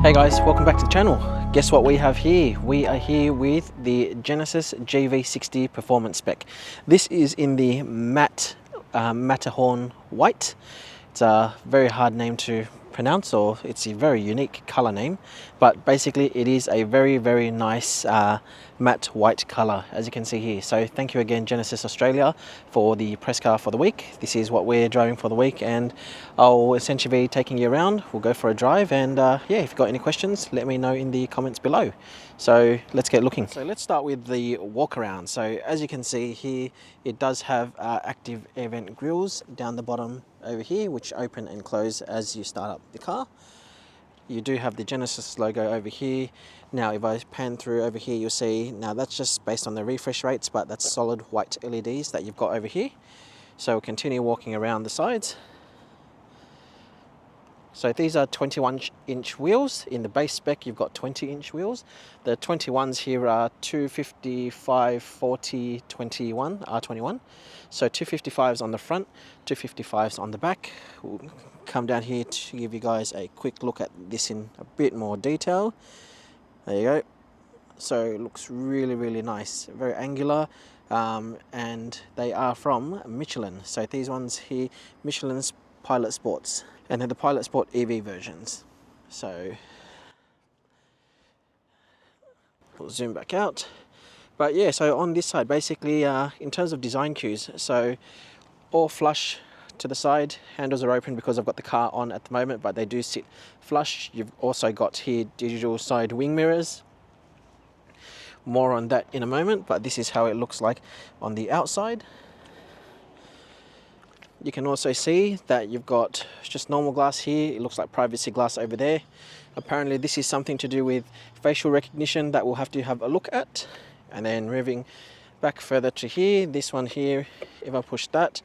Hey guys, welcome back to the channel. Guess what we have here? We are here with the Genesis GV60 Performance spec. This is in the matte Matterhorn white. It's a very hard name to pronounce, or it's a very unique color name, but basically it is a very nice matte white color, as you can see here. So thank you again, Genesis Australia, for the press car for the week. This is what we're driving for the week, and I'll essentially be taking you around. We'll go for a drive, and yeah, if you've got any questions, let me know in the comments below. So let's get looking. So let's start with the walk around. So as you can see here, it does have active air vent grills down the bottom over here, which open and close as you start up the car. You do have the Genesis logo over here. Now if I pan through over here, you'll see, now that's just based on the refresh rates, but that's solid white LEDs that you've got over here. So we'll continue walking around the sides. So these are 21-inch wheels. In the base spec, you've got 20-inch wheels. The 21s here are 255, 40, 21, R21. So 255s on the front, 255s on the back. We'll come down here to give you guys a quick look at this in a bit more detail. There you go. So it looks really nice, very angular, and they are from Michelin. So these ones here, Michelin's Pilot Sports, and then the Pilot Sport EV versions. So we'll zoom back out. But yeah, so on this side, basically in terms of design cues, so all flush to the side, handles are open because I've got the car on at the moment, but they do sit flush. You've also got here digital side wing mirrors. More on that in a moment, but this is how it looks like on the outside. You can also see that you've got just normal glass here. It looks like privacy glass over there. Apparently this is something to do with facial recognition that we'll have to have a look at. And then moving back further to here, this one here, if I push that,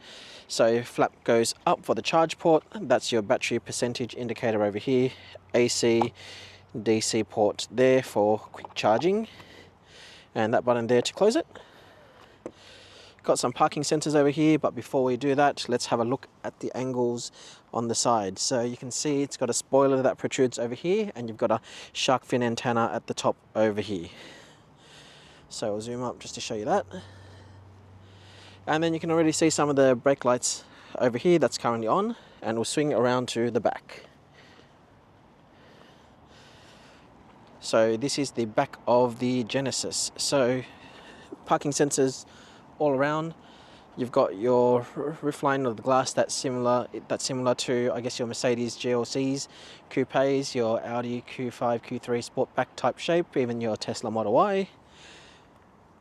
so flap goes up for the charge port. That's your battery percentage indicator over here. AC, DC port there for quick charging. And that button there to close it. Got some parking sensors over here, but before we do that, let's have a look at the angles on the side. So you can see it's got a spoiler that protrudes over here, and you've got a shark fin antenna at the top over here. So I'll zoom up just to show you that. And then you can already see some of the brake lights over here that's currently on, and we'll swing around to the back. So this is the back of the Genesis. So parking sensors all around. You've got your roof line of the glass that's similar to, I guess, your Mercedes GLCs, coupes, your Audi Q5, Q3 Sportback type shape, even your Tesla Model Y.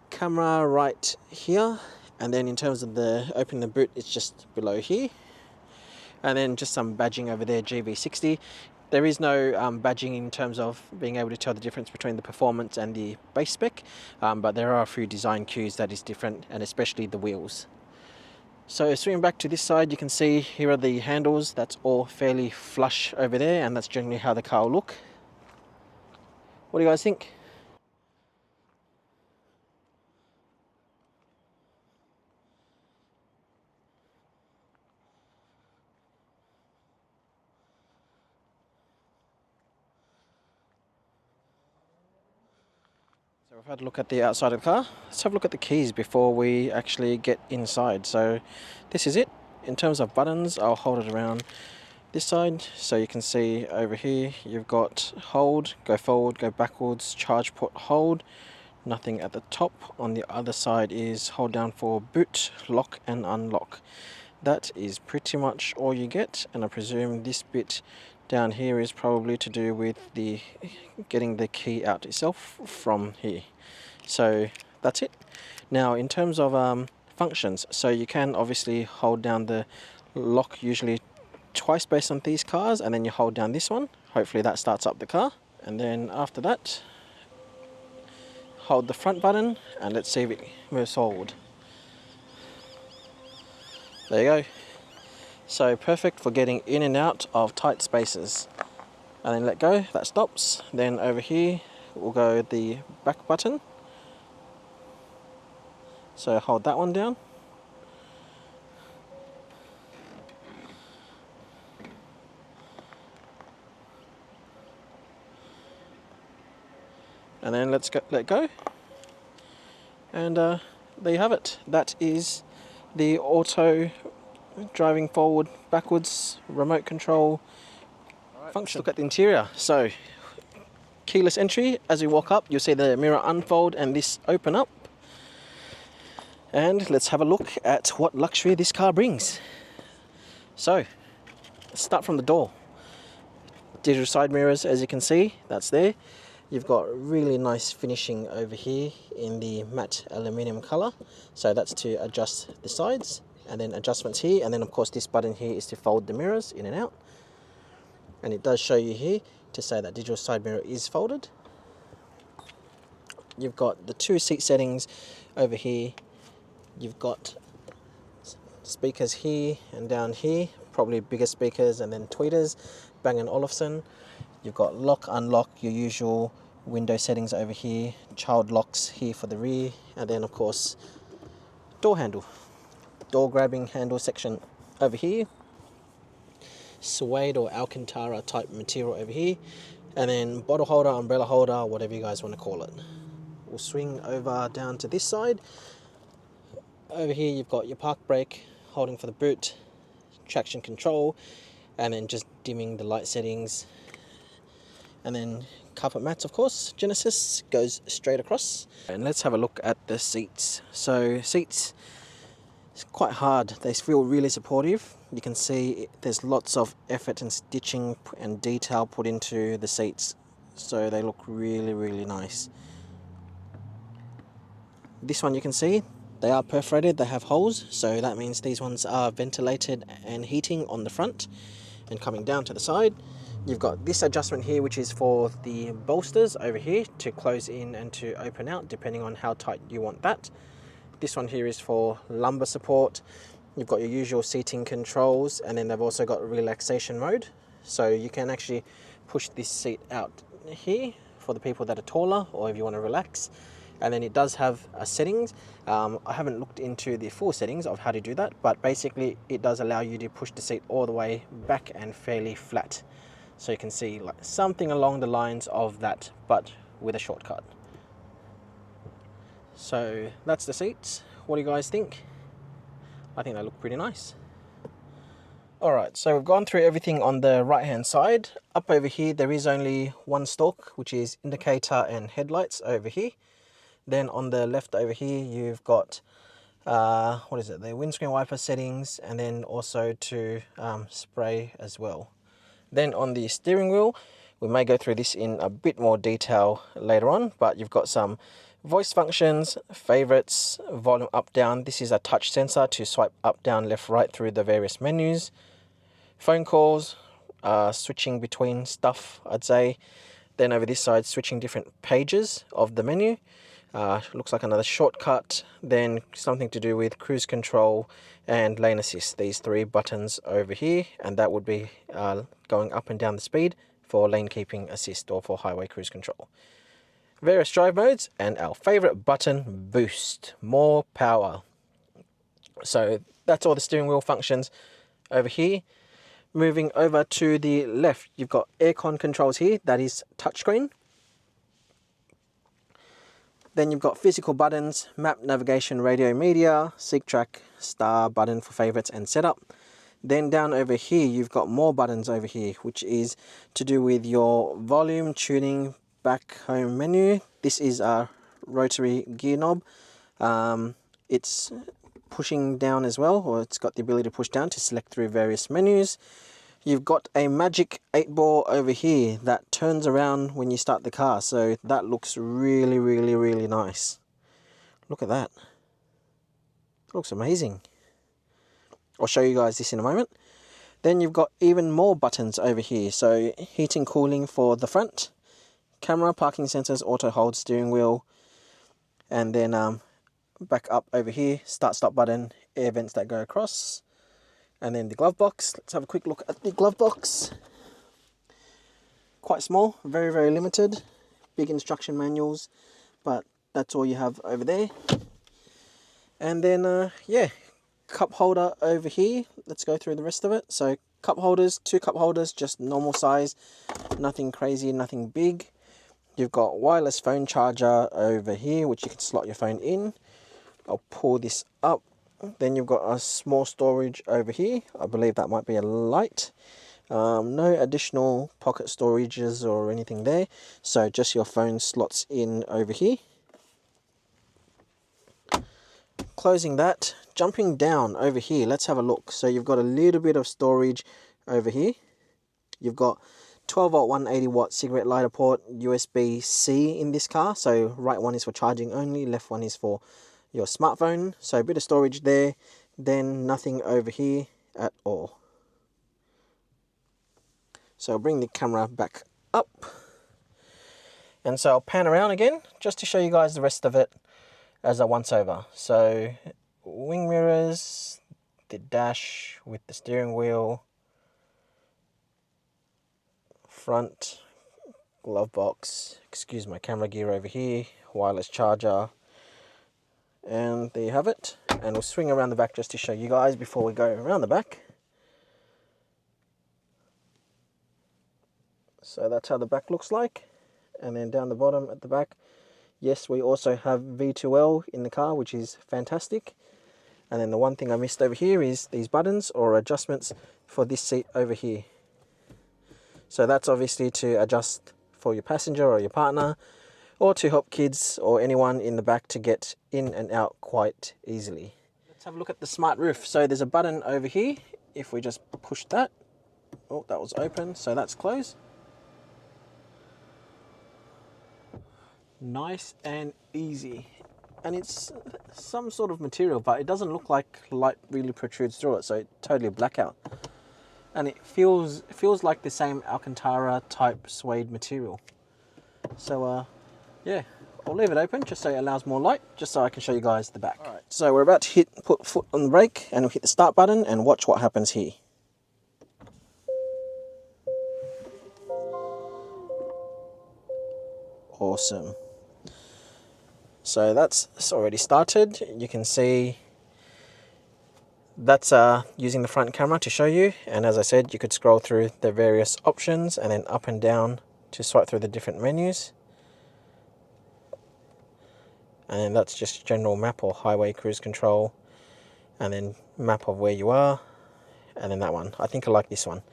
Camera right here, and then in terms of the opening the boot, it's just below here. And then just some badging over there, GV60. There is no badging in terms of being able to tell the difference between the performance and the base spec, but there are a few design cues that is different, and especially the wheels. So swinging back to this side, you can see here are the handles. That's all fairly flush over there, and that's generally how the car will look. What do you guys think? So we've had a look at the outside of the car. Let's have a look at the keys before we actually get inside. So this is it. In terms of buttons, I'll hold it around this side. So you can see over here, you've got hold, go forward, go backwards, charge port, hold. Nothing at the top. On the other side is hold down for boot, lock and unlock. That is pretty much all you get, and I presume this bit down here is probably to do with the getting the key out itself from here. So that's it. Now in terms of functions, so you can obviously hold down the lock usually twice based on these cars, and then you hold down this one. Hopefully that starts up the car, and then after that hold the front button, and let's see if it moves forward. There you go. So perfect for getting in and out of tight spaces. And then let go, that stops. Then over here we'll go the back button. So hold that one down. and then let go, and there you have it. That is the auto driving forward, backwards, remote control function. Let's look at the interior. So keyless entry. As we walk up, you'll see the mirror unfold and this open up. And let's have a look at what luxury this car brings. So let's start from the door. Digital side mirrors, as you can see, that's there. You've got really nice finishing over here in the matte aluminium color. So that's to adjust the sides, and then adjustments here, and then of course this button here is to fold the mirrors in and out. And it does show you here to say that digital side mirror is folded. You've got the 2 seat settings over here. You've got speakers here and down here, probably bigger speakers, and then tweeters, Bang & Olufsen. You've got lock, unlock, your usual window settings over here, child locks here for the rear, and then of course door handle, door grabbing handle section over here, suede or Alcantara type material over here, and then bottle holder, umbrella holder, whatever you guys want to call it. We'll swing over down to this side. Over here you've got your park brake, holding for the boot, traction control, and then just dimming the light settings. And then carpet mats, of course, Genesis goes straight across. And let's have a look at the seats. So seats, it's quite hard. They feel really supportive. You can see there's lots of effort and stitching and detail put into the seats. So they look really, really nice. This one you can see, they are perforated, they have holes. So that means these ones are ventilated and heating on the front. And coming down to the side, you've got this adjustment here, which is for the bolsters over here to close in and to open out, depending on how tight you want that. This one here is for lumbar support. You've got your usual seating controls, and then they've also got relaxation mode. So you can actually push this seat out here for the people that are taller, or if you want to relax. And then it does have settings. I haven't looked into the full settings of how to do that, but basically it does allow you to push the seat all the way back and fairly flat. So you can see like something along the lines of that, but with a shortcut. So that's the seats. What do you guys think? I think they look pretty nice. Alright, so we've gone through everything on the right hand side. Up over here there is only one stalk, which is indicator and headlights over here. Then on the left over here you've got what is it, the windscreen wiper settings, and then also to spray as well. Then on the steering wheel, we may go through this in a bit more detail later on, but you've got some voice functions, favorites, volume up down. This is a touch sensor to swipe up down left right through the various menus. Phone calls, switching between stuff, I'd say. Then over this side, switching different pages of the menu. Looks like another shortcut. Then something to do with cruise control and lane assist. These 3 buttons over here, and that would be going up and down the speed for lane keeping assist or for highway cruise control. Various drive modes, and our favorite button, boost, more power. So that's all the steering wheel functions over here. Moving over to the left, you've got aircon controls here. That is touchscreen. Then you've got physical buttons, map, navigation, radio, media, seek track, star button for favorites and setup. Then down over here, you've got more buttons over here, which is to do with your volume, tuning, back home menu. This is a rotary gear knob. It's pushing down as well, or it's got the ability to push down to select through various menus. You've got a magic 8-ball over here that turns around when you start the car, so that looks really, really, really nice. Look at that. It looks amazing. I'll show you guys this in a moment. Then you've got even more buttons over here. So heating, cooling for the front, camera, parking sensors, auto hold, steering wheel, and then back up over here, start stop button, air vents that go across. And then the glove box. Let's have a quick look at the glove box. Quite small, very, very limited. Big instruction manuals, but that's all you have over there. And then, yeah, cup holder over here. Let's go through the rest of it. So cup holders, 2 cup holders, just normal size. Nothing crazy, nothing big. You've got wireless phone charger over here, which you can slot your phone in. I'll pull this up. Then you've got a small storage over here. I believe that might be a light. No additional pocket storages or anything there. So just your phone slots in over here. Closing that, jumping down over here, let's have a look. So you've got a little bit of storage over here. You've got 12 volt 180 watt cigarette lighter port, USB-C in this car. So right one is for charging only, left one is for your smartphone. So a bit of storage there, then nothing over here at all. So I'll bring the camera back up. And so I'll pan around again, just to show you guys the rest of it as a once over. So wing mirrors, the dash with the steering wheel, front glove box, excuse my camera gear over here, wireless charger, and there you have it. And we'll swing around the back just to show you guys before we go around the back. So that's how the back looks like. And then down the bottom at the back, yes, we also have V2L in the car, which is fantastic. And then the one thing I missed over here is these buttons or adjustments for this seat over here. So that's obviously to adjust for your passenger or your partner, or to help kids or anyone in the back to get in and out quite easily. Let's have a look at the smart roof. So there's a button over here. If we just push that, oh, that was open, so that's closed. Nice and easy. And it's some sort of material, but it doesn't look like light really protrudes through it, so it's totally blackout. And it feels like the same Alcantara type suede material. So yeah, I'll leave it open just so it allows more light, just so I can show you guys the back. Alright, so we're about to put foot on the brake, and we'll hit the start button and watch what happens here. Awesome. So that's already started. You can see that's using the front camera to show you, and as I said, you could scroll through the various options and then up and down to swipe through the different menus. And then that's just general map or highway cruise control, and then map of where you are, and then that one. I think I like this one.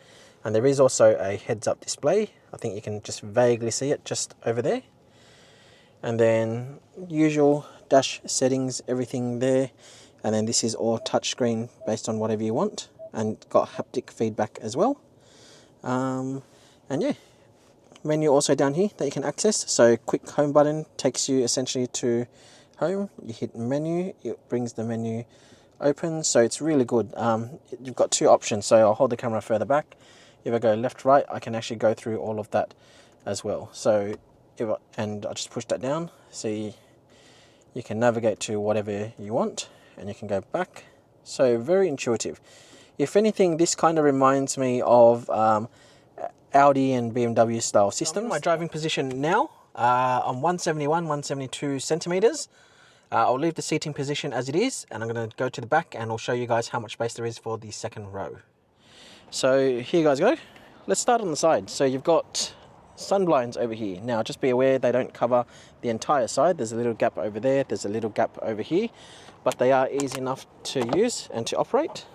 And there is also a heads-up display. I think you can just vaguely see it just over there. And then usual dash settings, everything there. And then this is all touchscreen based on whatever you want, and got haptic feedback as well. And yeah, menu also down here that you can access. So quick home button takes you essentially to home. You hit menu, it brings the menu open. So it's really good. You've got two options. So I'll hold the camera further back. If I go left, right, I can actually go through all of that as well. So and I just push that down, so you can navigate to whatever you want, and you can go back. So very intuitive. If anything, this kind of reminds me of Audi and BMW style systems. I'm in my driving position now. I'm 171, 172 centimeters. I'll leave the seating position as it is, and I'm going to go to the back and I'll show you guys how much space there is for the second row. So here you guys go. Let's start on the side. So you've got sun blinds over here. Now just be aware they don't cover the entire side. There's a little gap over there, there's a little gap over here, but they are easy enough to use and to operate,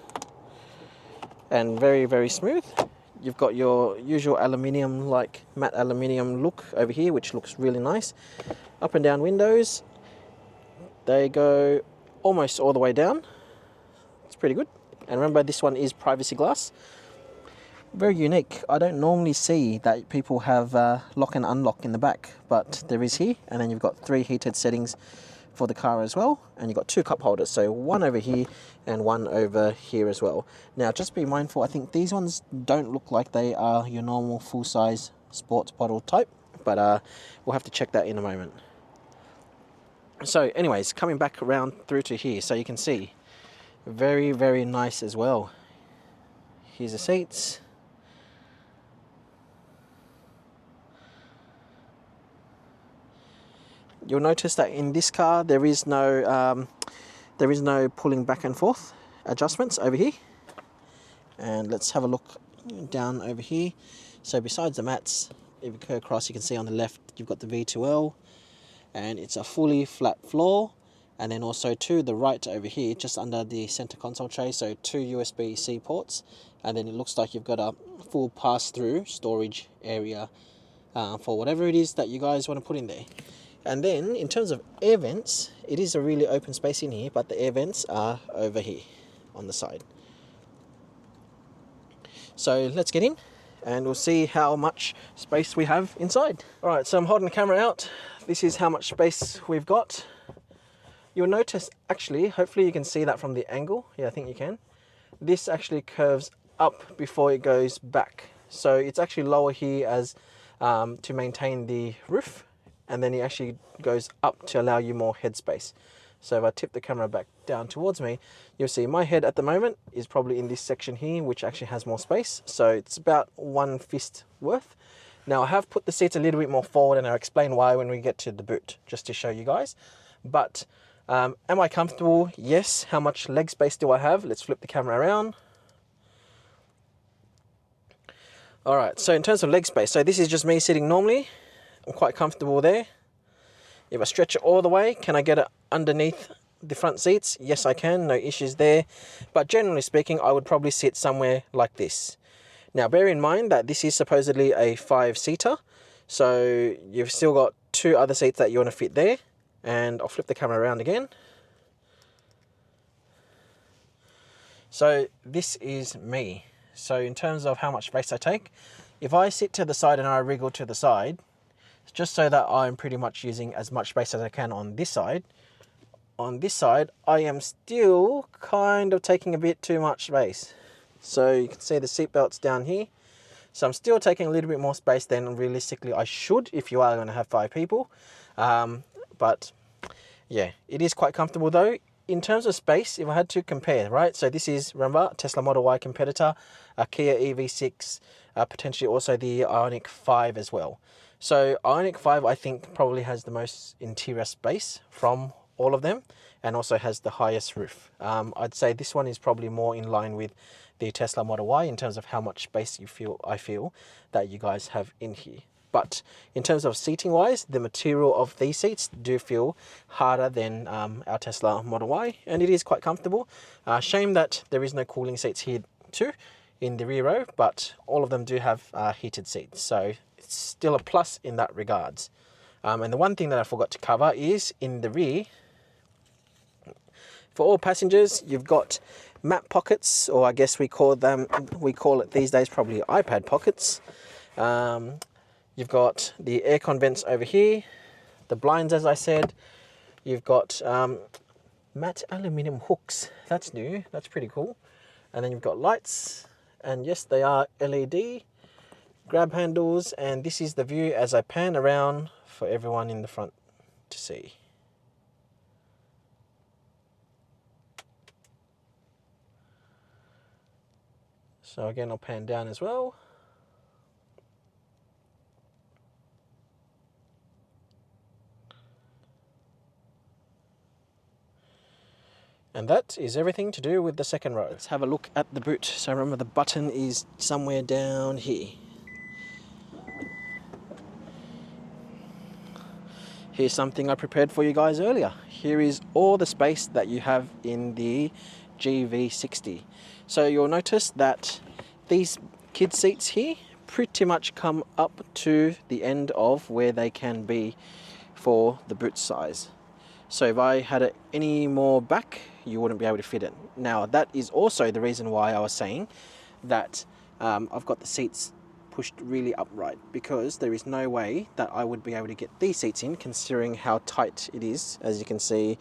and very, very smooth. You've got your usual aluminium, like matte aluminium look over here, which looks really nice. Up and down windows, they go almost all the way down. It's pretty good. And remember, this one is privacy glass. Very unique. I don't normally see that people have lock and unlock in the back, but there is here. And then you've got 3 heated settings for the car as well, and you've got 2 cup holders, so one over here and one over here as well. Now just be mindful, I think these ones don't look like they are your normal full-size sports bottle type, but we'll have to check that in a moment. So anyways, coming back around through to here, so you can see very, very nice as well. Here's the seats. You'll notice that in this car there is no pulling back and forth adjustments over here. And let's have a look down over here. So besides the mats, if you go across, you can see on the left you've got the V2L, and it's a fully flat floor. And then also to the right over here, just under the center console tray, so 2 USB-C ports, and then it looks like you've got a full pass-through storage area for whatever it is that you guys want to put in there. And then in terms of air vents, it is a really open space in here, but the air vents are over here on the side. So let's get in and we'll see how much space we have inside. All right, so I'm holding the camera out. This is how much space we've got. You'll notice, actually, hopefully you can see that from the angle. Yeah, I think you can. This actually curves up before it goes back. So it's actually lower here as to maintain the roof, and then it actually goes up to allow you more headspace. So if I tip the camera back down towards me, you'll see my head at the moment is probably in this section here, which actually has more space. So it's about 1 fist worth. Now I have put the seats a little bit more forward, and I'll explain why when we get to the boot, just to show you guys. But am I comfortable? Yes. How much leg space do I have? Let's flip the camera around. All right, so in terms of leg space, so this is just me sitting normally. I'm quite comfortable there. If I stretch it all the way, can I get it underneath the front seats? Yes, I can, no issues there. But generally speaking, I would probably sit somewhere like this. Now, bear in mind that this is supposedly a 5-seater. So you've still got 2 other seats that you want to fit there. And I'll flip the camera around again. So this is me. So in terms of how much space I take, if I sit to the side and I wriggle to the side, it's just so that I'm pretty much using as much space as I can on this side. On this side, I am still kind of taking a bit too much space. So you can see the seat belts down here. So I'm still taking a little bit more space than realistically I should if you are going to have 5 people. But yeah, it is quite comfortable though. In terms of space, if I had to compare, right? So this is, remember, Tesla Model Y competitor, a Kia EV6, potentially also the Ioniq 5 as well. So Ioniq 5, I think, probably has the most interior space from all of them, and also has the highest roof. I'd say this one is probably more in line with the Tesla Model Y in terms of how much space I feel that you guys have in here. But in terms of seating wise, the material of these seats do feel harder than our Tesla Model Y, and it is quite comfortable. Shame that there is no cooling seats here too in the rear row, but all of them do have heated seats, so it's still a plus in that regards. And the one thing that I forgot to cover is in the rear, for all passengers, you've got map pockets, or I guess we call it these days probably iPad pockets. You've got the aircon vents over here, the blinds, as I said. You've got matte aluminium hooks. That's new. That's pretty cool. And then you've got lights, and yes, they are LED. Grab handles, and this is the view as I pan around for everyone in the front to see. So again, I'll pan down as well. And that is everything to do with the second row. Let's have a look at the boot. So remember, the button is somewhere down here. Here's something I prepared for you guys earlier. Here is all the space that you have in the GV60. So you'll notice that these kid seats here pretty much come up to the end of where they can be for the boot size. So if I had it any more back, you wouldn't be able to fit it. Now that is also the reason why I was saying that I've got the seats pushed really upright, because there is no way that I would be able to get these seats in, considering how tight it is, as you can see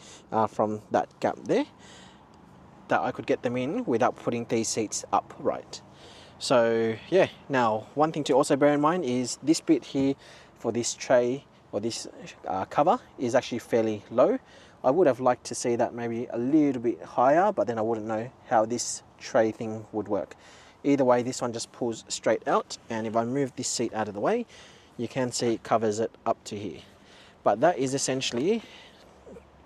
from that gap there, that I could get them in without putting these seats upright. So yeah, now one thing to also bear in mind is this bit here for this tray, or this cover, is actually fairly low. I would have liked to see that maybe a little bit higher, but then I wouldn't know how this tray thing would work. Either way, this one just pulls straight out, and if I move this seat out of the way, you can see it covers it up to here. But that is essentially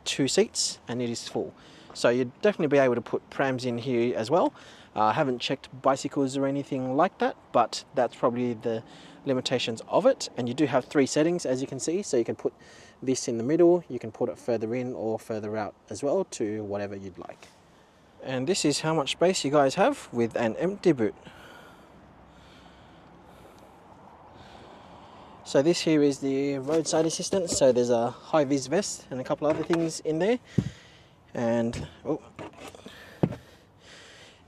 2 seats, and it is full. So you'd definitely be able to put prams in here as well, I haven't checked bicycles or anything like that, but that's probably the limitations of it. And you do have 3 settings, as you can see, so you can put this in the middle, you can put it further in or further out as well, to whatever you'd like. And this is how much space you guys have with an empty boot. So this here is the roadside assistance. So there's a high-vis vest and a couple other things in there. And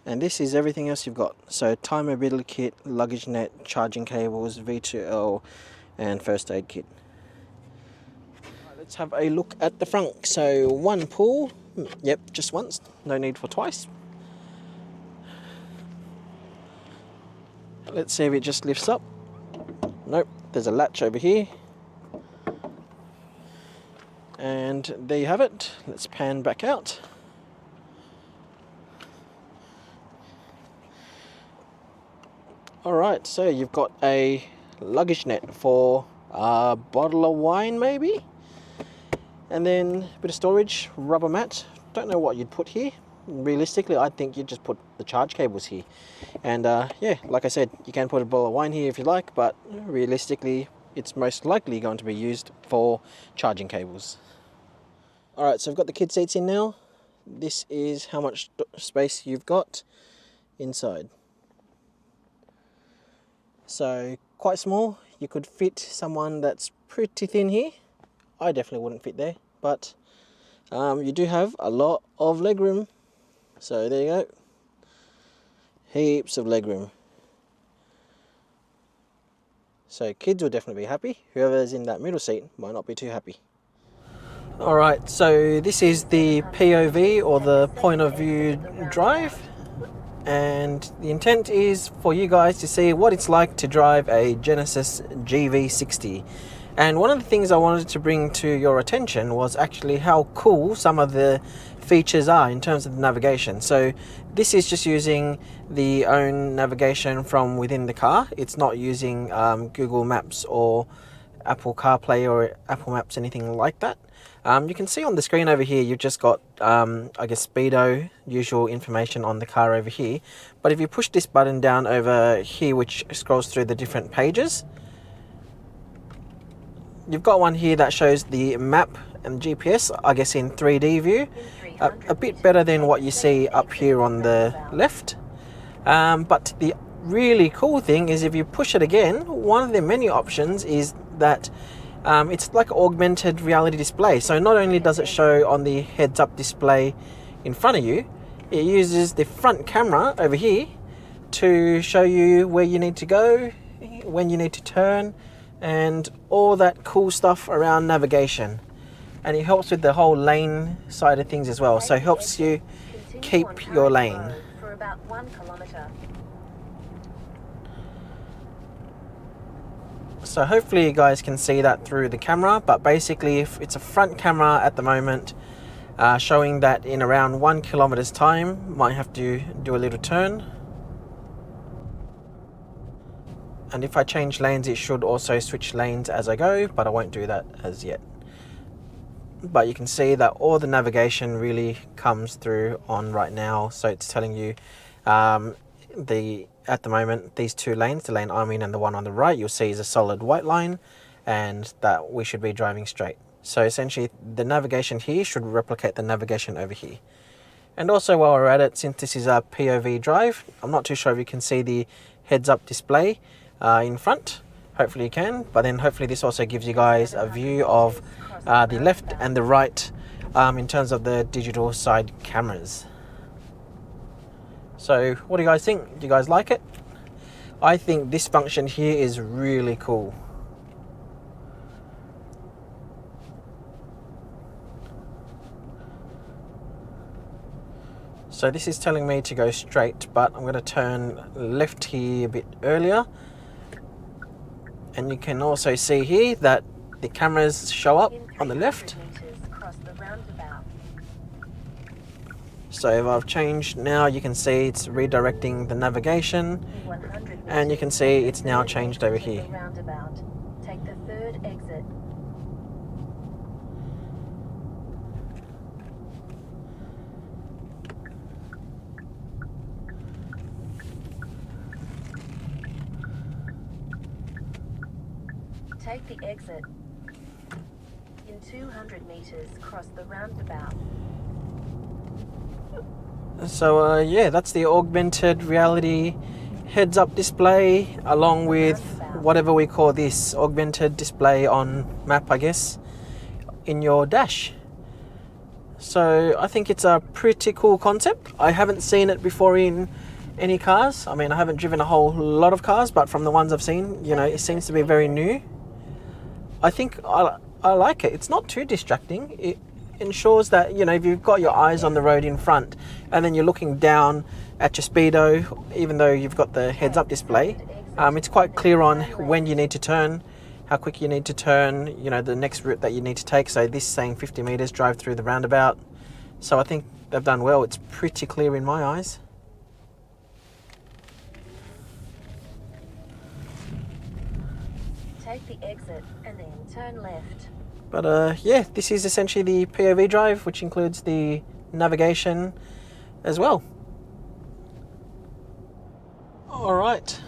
this is everything else you've got. So tire mobility kit, luggage net, charging cables, V2L, and first aid kit. Right, let's have a look at the Frunk. So 1 pull, yep, just once, no need for twice. Let's see if it just lifts up. Nope, there's a latch over here. And there you have it. Let's pan back out. Alright, so you've got a luggage net for a bottle of wine maybe. And then a bit of storage, rubber mat. Don't know what you'd put here. Realistically, I think you'd just put the charge cables here. And yeah, like I said, you can put a bottle of wine here if you like, but realistically, it's most likely going to be used for charging cables. Alright, so I've got the kid seats in now. This is how much space you've got inside. So quite small. You could fit someone that's pretty thin here. I definitely wouldn't fit there, but you do have a lot of legroom. So there you go. Heaps of legroom. So kids will definitely be happy. Whoever's in that middle seat might not be too happy. Alright, so this is the POV, or the point of view drive. And the intent is for you guys to see what it's like to drive a Genesis GV60. And one of the things I wanted to bring to your attention was actually how cool some of the features are in terms of the navigation. So this is just using the own navigation from within the car. It's not using Google Maps or Apple CarPlay or Apple Maps, anything like that. You can see on the screen over here, you've just got, I guess, speedo, usual information on the car over here. But if you push this button down over here, which scrolls through the different pages, you've got one here that shows the map and GPS, I guess in 3D view. A bit better than what you see up here on the left. But the really cool thing is if you push it again, one of the menu options is that it's like an augmented reality display. So not only does it show on the heads-up display in front of you, it uses the front camera over here to show you where you need to go, when you need to turn, and all that cool stuff around navigation. And it helps with the whole lane side of things as well. So it helps you keep your lane. For about 1 kilometer. So hopefully you guys can see that through the camera, but basically if it's a front camera at the moment, showing that in around 1 kilometer's time, might have to do a little turn. And if I change lanes, it should also switch lanes as I go, but I won't do that as yet. But you can see that all the navigation really comes through on right now. So it's telling you at the moment, these 2 lanes, the lane I'm in and the one on the right, you'll see is a solid white line, and that we should be driving straight. So essentially the navigation here should replicate the navigation over here. And also while we're at it, since this is a POV drive, I'm not too sure if you can see the heads-up display in front. Hopefully you can, but then hopefully this also gives you guys a view of the left and the right in terms of the digital side cameras. So what do you guys think? Do you guys like it? I think this function here is really cool. So this is telling me to go straight, but I'm going to turn left here a bit earlier. And you can also see here that the cameras show up on the left. So if I've changed now, you can see it's redirecting the navigation, and you can see it's now changed over here. Take the 3rd exit. Take the exit. In 200 meters, cross the roundabout. So yeah, that's the augmented reality heads-up display, along with whatever we call this augmented display on map, I guess, in your dash. So I think it's a pretty cool concept. I haven't seen it before in any cars. I mean, I haven't driven a whole lot of cars, but from the ones I've seen, you know, it seems to be very new. I think I like it. It's not too distracting. It ensures that, you know, if you've got your eyes on the road in front and then you're looking down at your speedo, even though you've got the heads-up display, it's quite clear on when you need to turn, how quick you need to turn, you know, the next route that you need to take. So this saying 50 meters, drive through the roundabout. So I think they've done well. It's pretty clear in my eyes. Take the exit and then turn left. But yeah, this is essentially the POV drive, which includes the navigation as well. Alright,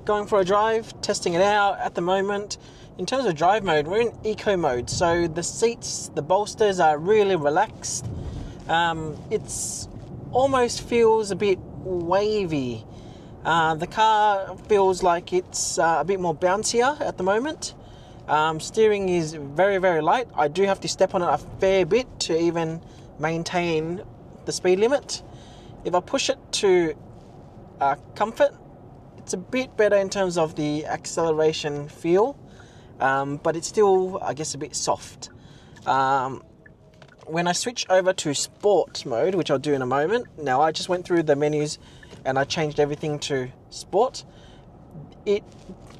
going for a drive, testing it out at the moment. In terms of drive mode, we're in eco mode, so the seats, the bolsters are really relaxed. It's almost feels a bit wavy. The car feels like it's a bit more bouncier at the moment. Steering is very, very light. I do have to step on it a fair bit to even maintain the speed limit. If I push it to comfort, it's a bit better in terms of the acceleration feel, but it's still, I guess, a bit soft. When I switch over to sport mode, which I'll do in a moment, now I just went through the menus and I changed everything to sport. It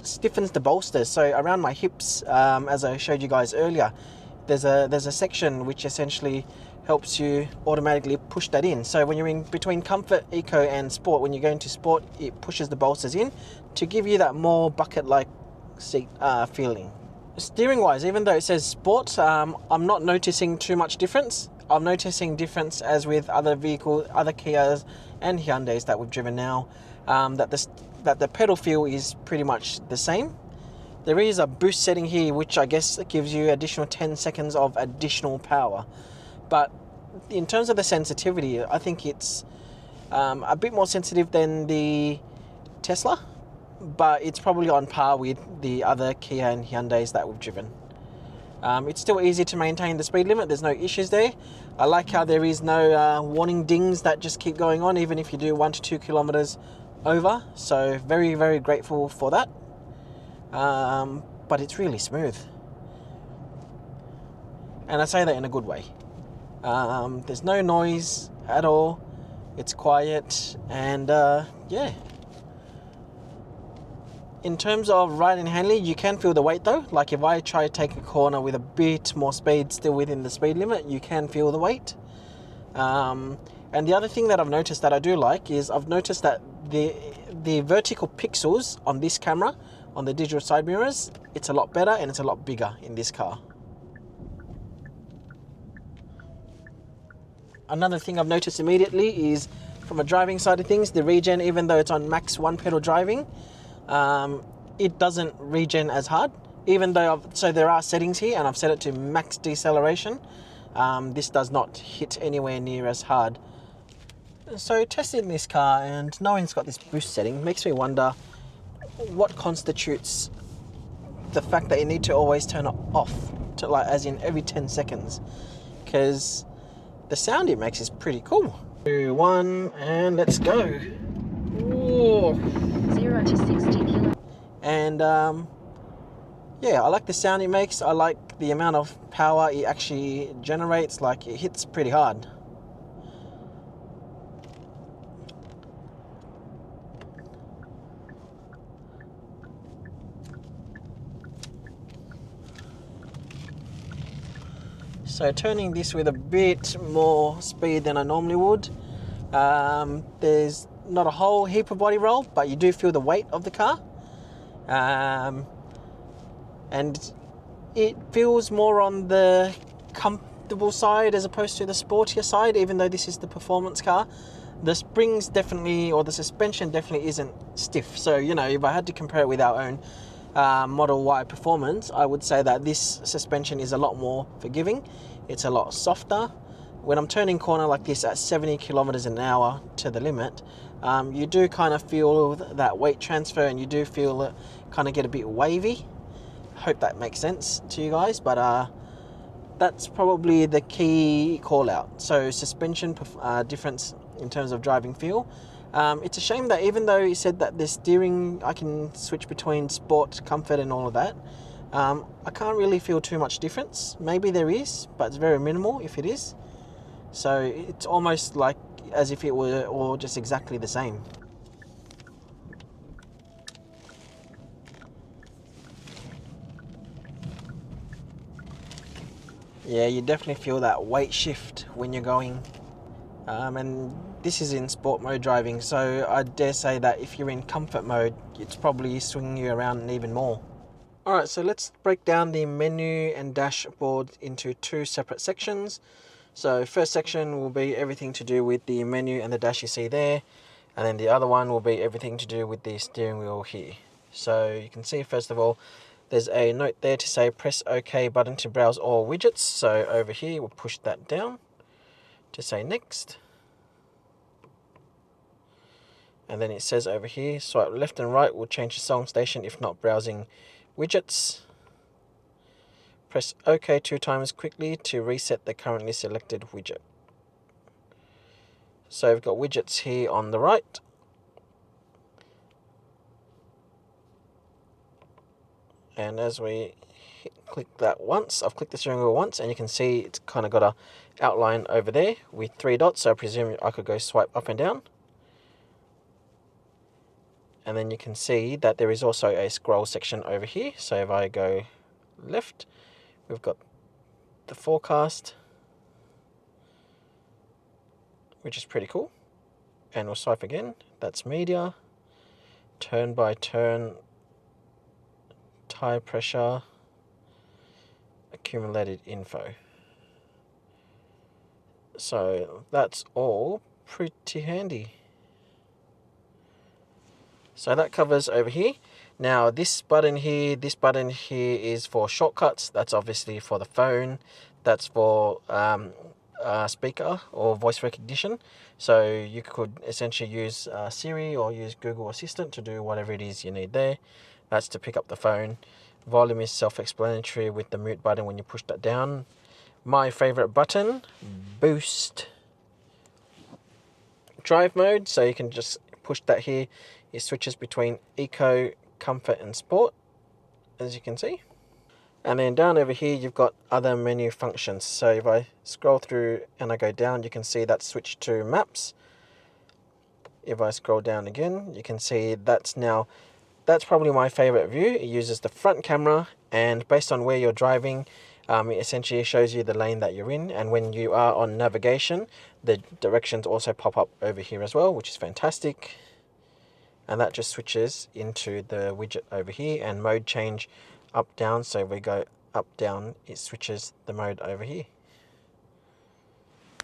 stiffens the bolsters, so around my hips, as I showed you guys earlier, there's a section which essentially helps you automatically push that in. So when you're in between comfort, eco and sport, when you go into sport, it pushes the bolsters in to give you that more bucket-like seat feeling. Steering wise, even though it says sport, I'm not noticing too much difference. I'm noticing difference as with other vehicles, other Kias and Hyundais that we've driven now, that the pedal feel is pretty much the same. There is a boost setting here, which I guess gives you additional 10 seconds of additional power. But in terms of the sensitivity, I think it's a bit more sensitive than the Tesla, but it's probably on par with the other Kia and Hyundais that we've driven. It's still easy to maintain the speed limit. There's no issues there. I like how there is no warning dings that just keep going on, even if you do 1 to 2 kilometers over. So very, very grateful for that. But it's really smooth. And I say that in a good way. There's no noise at all. It's quiet, and yeah. In terms of ride and handling, you can feel the weight though. Like if I try to take a corner with a bit more speed, still within the speed limit, you can feel the weight. And the other thing that I've noticed that I do like is I've noticed that the vertical pixels on this camera, on the digital side mirrors, it's a lot better and it's a lot bigger in this car. Another thing I've noticed immediately is, from a driving side of things, the regen, even though it's on max one pedal driving, it doesn't regen as hard. Even though so there are settings here, and I've set it to max deceleration. This does not hit anywhere near as hard. So testing this car and knowing it's got this boost setting makes me wonder what constitutes the fact that you need to always turn it off, to like as in every 10 seconds, because the sound it makes is pretty cool. 2, 1, and let's go. Ooh. 0 to 60 kilometers. And yeah, I like the sound it makes. I like the amount of power it actually generates. Like, it hits pretty hard. So turning this with a bit more speed than I normally would. There's not a whole heap of body roll, but you do feel the weight of the car. And it feels more on the comfortable side as opposed to the sportier side, even though this is the performance car. The springs definitely, or the suspension definitely isn't stiff. So, you know, if I had to compare it with our own Model Y Performance, I would say that this suspension is a lot more forgiving. It's a lot softer. When I'm turning corner like this at 70 kilometers an hour to the limit, you do kind of feel that weight transfer, and you do feel it kind of get a bit wavy. Hope that makes sense to you guys, but that's probably the key call out. So suspension difference in terms of driving feel. It's a shame that even though he said that the steering, I can switch between sport, comfort and all of that, I can't really feel too much difference. Maybe there is, but it's very minimal if it is. So it's almost like as if it were all just exactly the same. Yeah, you definitely feel that weight shift when you're going. And this is in sport mode driving, so I dare say that if you're in comfort mode, it's probably swinging you around even more. Alright, so let's break down the menu and dashboard into two separate sections. So first section will be everything to do with the menu and the dash you see there, and then the other one will be everything to do with the steering wheel here. So you can see first of all there's a note there to say press OK button to browse all widgets. So over here we'll push that down to say next. And then it says over here, swipe left and right will change the song station if not browsing widgets. Press OK 2 times quickly to reset the currently selected widget. So we've got widgets here on the right. And as we click that once, I've clicked the steering wheel once, and you can see it's kind of got a outline over there with 3 dots, so I presume I could go swipe up and down. And then you can see that there is also a scroll section over here. So if I go left, we've got the forecast, which is pretty cool. And we'll swipe again, that's media, turn by turn, tire pressure, accumulated info. So that's all pretty handy. So that covers over here. Now this button here is for shortcuts. That's obviously for the phone. That's for speaker or voice recognition. So you could essentially use Siri or use Google Assistant to do whatever it is you need there. That's to pick up the phone. Volume is self-explanatory with the mute button when you push that down. My favorite button, boost. Drive mode, so you can just push that here. It switches between eco, comfort and sport, as you can see. And then down over here you've got other menu functions. So if I scroll through and I go down, you can see that's switched to maps. If I scroll down again, you can see that's probably my favorite view. It uses the front camera, and based on where you're driving, it essentially shows you the lane that you're in, and when you are on navigation, the directions also pop up over here as well, which is fantastic. And that just switches into the widget over here, and mode change up down. So if we go up down, it switches the mode over here,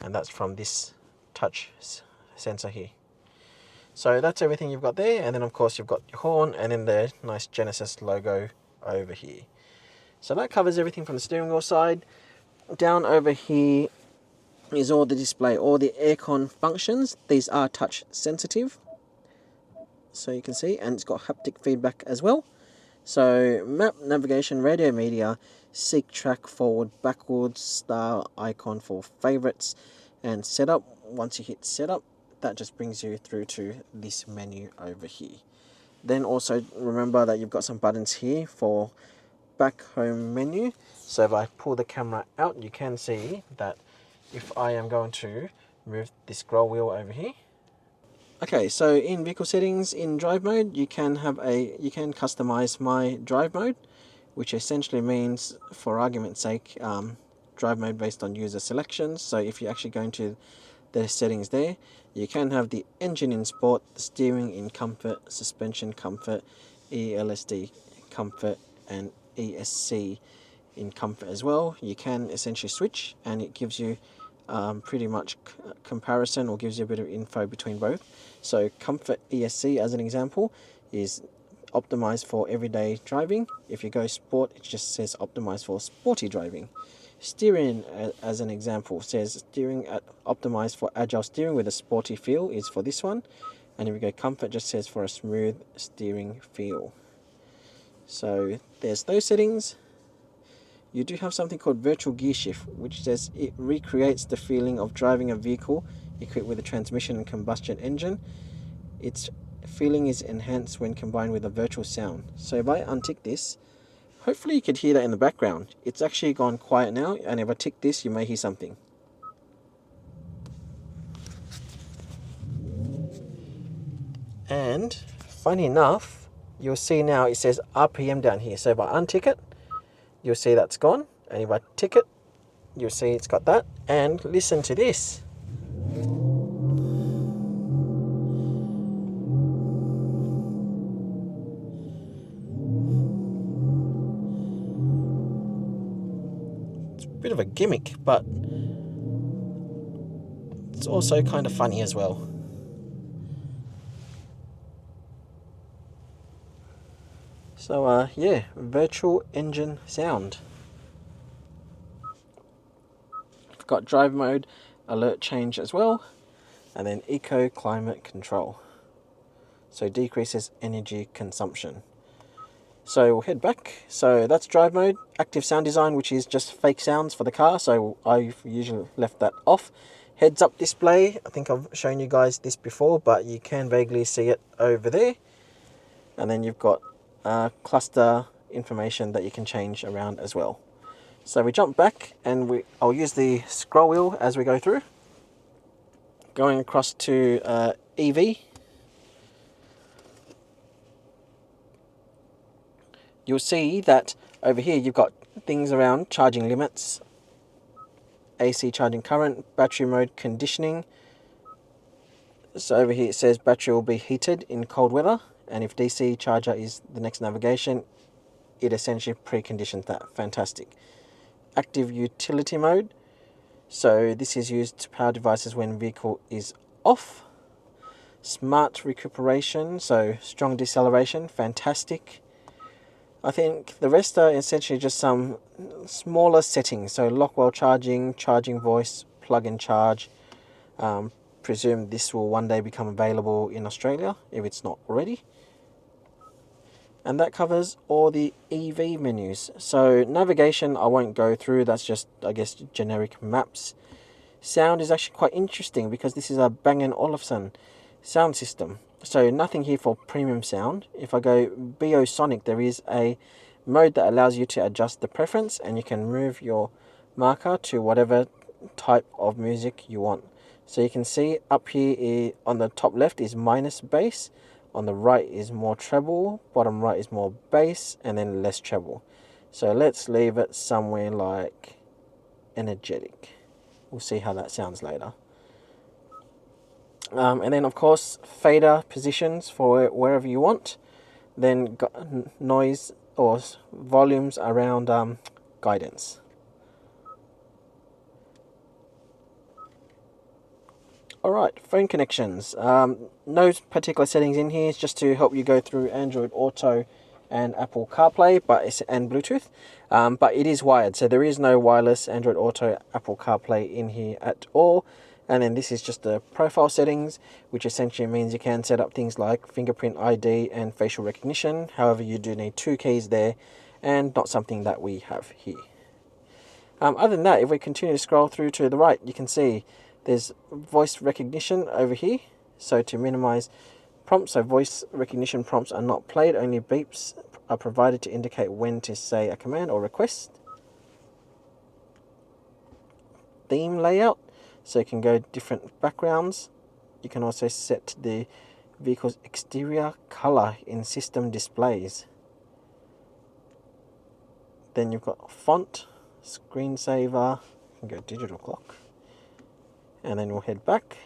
and that's from this touch sensor here. So that's everything you've got there, and then of course you've got your horn and then the nice Genesis logo over here. So that covers everything from the steering wheel side. Down over here is all the display, all the aircon functions. These are touch sensitive, so you can see, and it's got haptic feedback as well. So map, navigation, radio, media, seek, track, forward, backwards, star icon for favorites, and setup. Once you hit setup, that just brings you through to this menu over here. Then also remember that you've got some buttons here for back home menu. So if I pull the camera out, you can see that if I am going to move the scroll wheel over here. Okay, so in vehicle settings, in drive mode, you can customize my drive mode, which essentially means, for argument's sake, drive mode based on user selections. So if you actually go into the settings there, you can have the engine in sport, steering in comfort, suspension comfort, ELSD comfort, and ESC in comfort as well. You can essentially switch, and it gives you pretty much comparison, or gives you a bit of info between both. So comfort ESC, as an example, is optimized for everyday driving. If you go sport, it just says optimized for sporty driving. Steering, as an example, says steering optimized for agile steering with a sporty feel is for this one. And if we go comfort, just says for a smooth steering feel. So there's those settings. You do have something called virtual gear shift, which says it recreates the feeling of driving a vehicle equipped with a transmission and combustion engine. Its feeling is enhanced when combined with a virtual sound. So if I untick this, hopefully you could hear that in the background. It's actually gone quiet now, and if I tick this, you may hear something. And funny enough, you'll see now it says RPM down here. So if I untick it, you'll see that's gone. And if I tick it, you'll see it's got that. And listen to this. It's a bit of a gimmick, but it's also kind of funny as well. So yeah, virtual engine sound. I've got drive mode, alert change as well, and then eco climate control. So decreases energy consumption. So we'll head back. So that's drive mode, active sound design, which is just fake sounds for the car. So I've usually left that off. Heads up display, I think I've shown you guys this before, but you can vaguely see it over there. And then you've got cluster information that you can change around as well. So we jump back, and I'll use the scroll wheel as we go through. Going across to EV. You'll see that over here you've got things around charging limits, AC charging current, battery mode conditioning. So over here it says battery will be heated in cold weather, and if DC charger is the next navigation, it essentially preconditions that. Fantastic. Active utility mode. So this is used to power devices when vehicle is off. Smart recuperation, so strong deceleration. Fantastic. I think the rest are essentially just some smaller settings. So lock while charging, charging voice, plug and charge. Presume this will one day become available in Australia if it's not already. And that covers all the EV menus. So navigation I won't go through, that's just, I guess, generic maps. Sound is actually quite interesting because this is a Bang & Olufsen sound system. So nothing here for premium sound. If I go BO Sonic, there is a mode that allows you to adjust the preference, and you can move your marker to whatever type of music you want. So you can see up here on the top left is minus bass. On the right is more treble, bottom right is more bass, and then less treble. So let's leave it somewhere like energetic. We'll see how that sounds later. And then of course fader positions for wherever you want. Then noise or volumes around guidance. Alright, phone connections. No particular settings in here. It's just to help you go through Android Auto and Apple CarPlay and Bluetooth. But it is wired, so there is no wireless Android Auto, Apple CarPlay in here at all. And then this is just the profile settings, which essentially means you can set up things like fingerprint ID and facial recognition. However, you do need 2 keys there, and not something that we have here. Other than that, if we continue to scroll through to the right, you can see there's voice recognition over here. So to minimize prompts, so voice recognition prompts are not played, only beeps are provided to indicate when to say a command or request. Theme layout, so you can go different backgrounds. You can also set the vehicle's exterior color in system displays. Then you've got font, screensaver, you can go digital clock. And then we'll head back.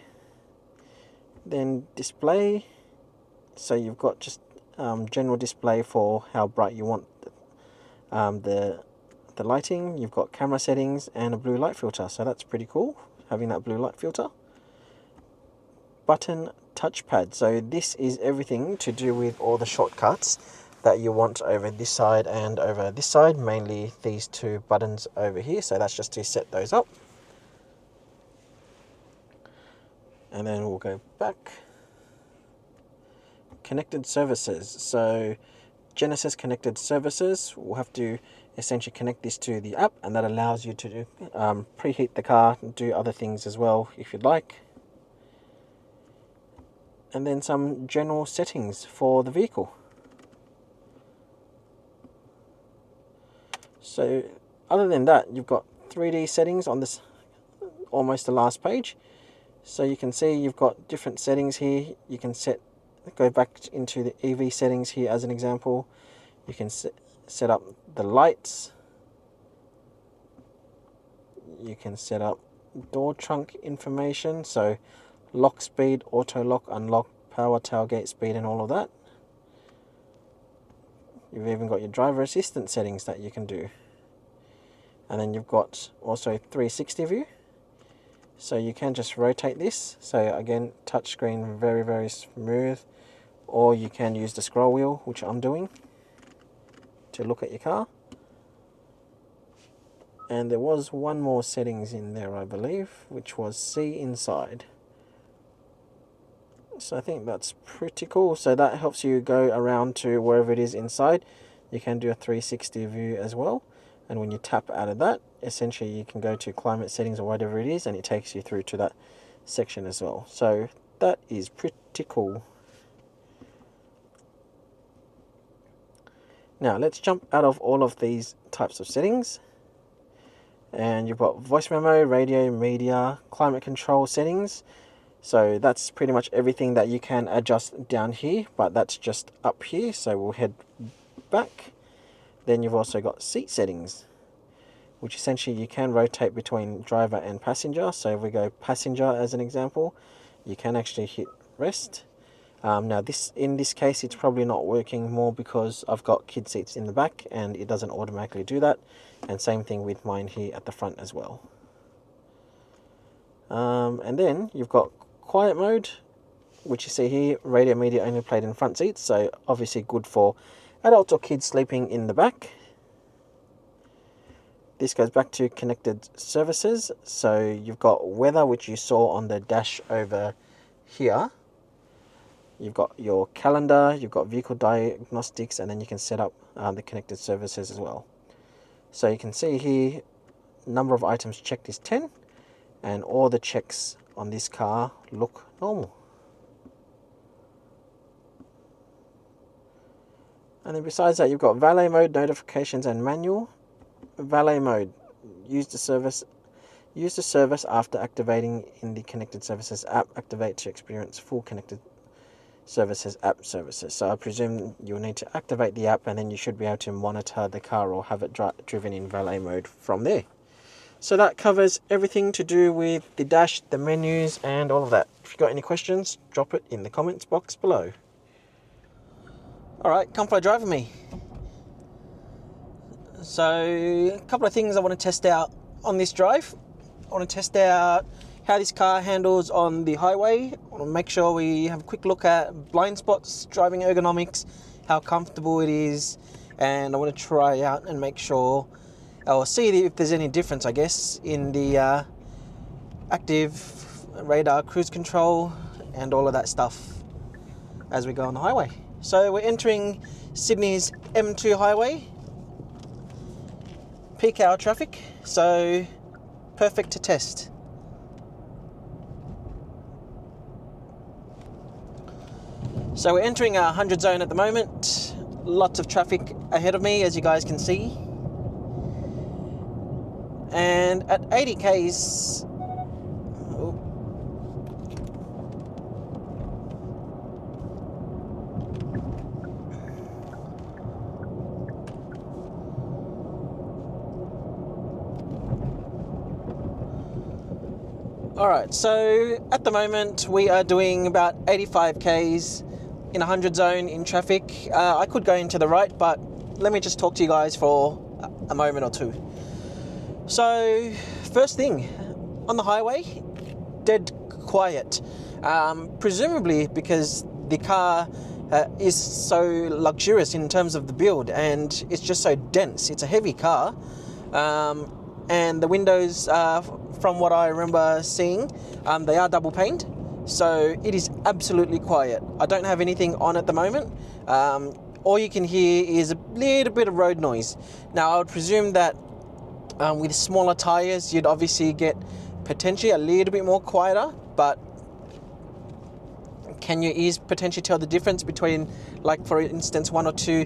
Then display, so you've got just general display for how bright you want the lighting. You've got camera settings and a blue light filter, so that's pretty cool, having that blue light filter. Button touchpad. So this is everything to do with all the shortcuts that you want over this side and over this side, mainly these two buttons over here. So that's just to set those up. And then we'll go back. Connected services. So Genesis connected services, we'll have to essentially connect this to the app, and that allows you to preheat the car and do other things as well if you'd like. And then some general settings for the vehicle. So other than that, you've got 3D settings on this, almost the last page. So you can see you've got different settings here. You can go back into the EV settings here as an example. You can set up the lights. You can set up door trunk information, so lock speed, auto lock, unlock, power tailgate speed, and all of that. You've even got your driver assistant settings that you can do. And then you've got also 360 view. So you can just rotate this. So again, touchscreen, very, very smooth. Or you can use the scroll wheel, which I'm doing, to look at your car. And there was one more settings in there, I believe, which was see inside. So I think that's pretty cool. So that helps you go around to wherever it is inside. You can do a 360 view as well. And when you tap out of that, essentially you can go to climate settings or whatever it is, and it takes you through to that section as well. So that is pretty cool. Now let's jump out of all of these types of settings. And you've got voice memo, radio, media, climate control settings. So that's pretty much everything that you can adjust down here, but that's just up here. So we'll head back. Then you've also got seat settings, which essentially you can rotate between driver and passenger. So if we go passenger as an example, you can actually hit rest. Now in this case it's probably not working, more because I've got kid seats in the back and it doesn't automatically do that, and same thing with mine here at the front as well. And then you've got quiet mode, which you see here, radio media only played in front seats, so obviously good for adults or kids sleeping in the back. This goes back to connected services. So you've got weather, which you saw on the dash over here. You've got your calendar, you've got vehicle diagnostics, and then you can set up the connected services as well. So you can see here, number of items checked is 10, and all the checks on this car look normal. And then besides that, you've got valet mode, notifications, and manual. Valet mode, use the service after activating in the connected services app. Activate to experience full connected services app services. So I presume you'll need to activate the app, and then you should be able to monitor the car or have it driven in valet mode from there. So that covers everything to do with the dash, the menus, and all of that. If you've got any questions, drop it in the comments box below. Alright, come for a drive with me. So a couple of things I want to test out on this drive. I want to test out how this car handles on the highway. I want to make sure we have a quick look at blind spots, driving ergonomics, how comfortable it is, and I want to try out and make sure, or see if there's any difference, I guess, in the active radar cruise control and all of that stuff as we go on the highway. So we're entering Sydney's M2 highway, peak hour traffic, so perfect to test. So we're entering a 100 zone at the moment. Lots of traffic ahead of me, as you guys can see. And at 80 k's, Alright, so at the moment we are doing about 85 k's in a 100 zone in traffic. I could go into the right, but let me just talk to you guys for a moment or two. So, first thing, on the highway, dead quiet. presumably because the car is so luxurious in terms of the build, and it's just so dense. It's a heavy car, and the windows, from what I remember seeing, they are double paned, so it is absolutely quiet. I don't have anything on at the moment. All you can hear is a little bit of road noise. Now, I would presume that with smaller tires, you'd obviously get potentially a little bit more quieter, but can your ears potentially tell the difference between, like, for instance, 1 or 2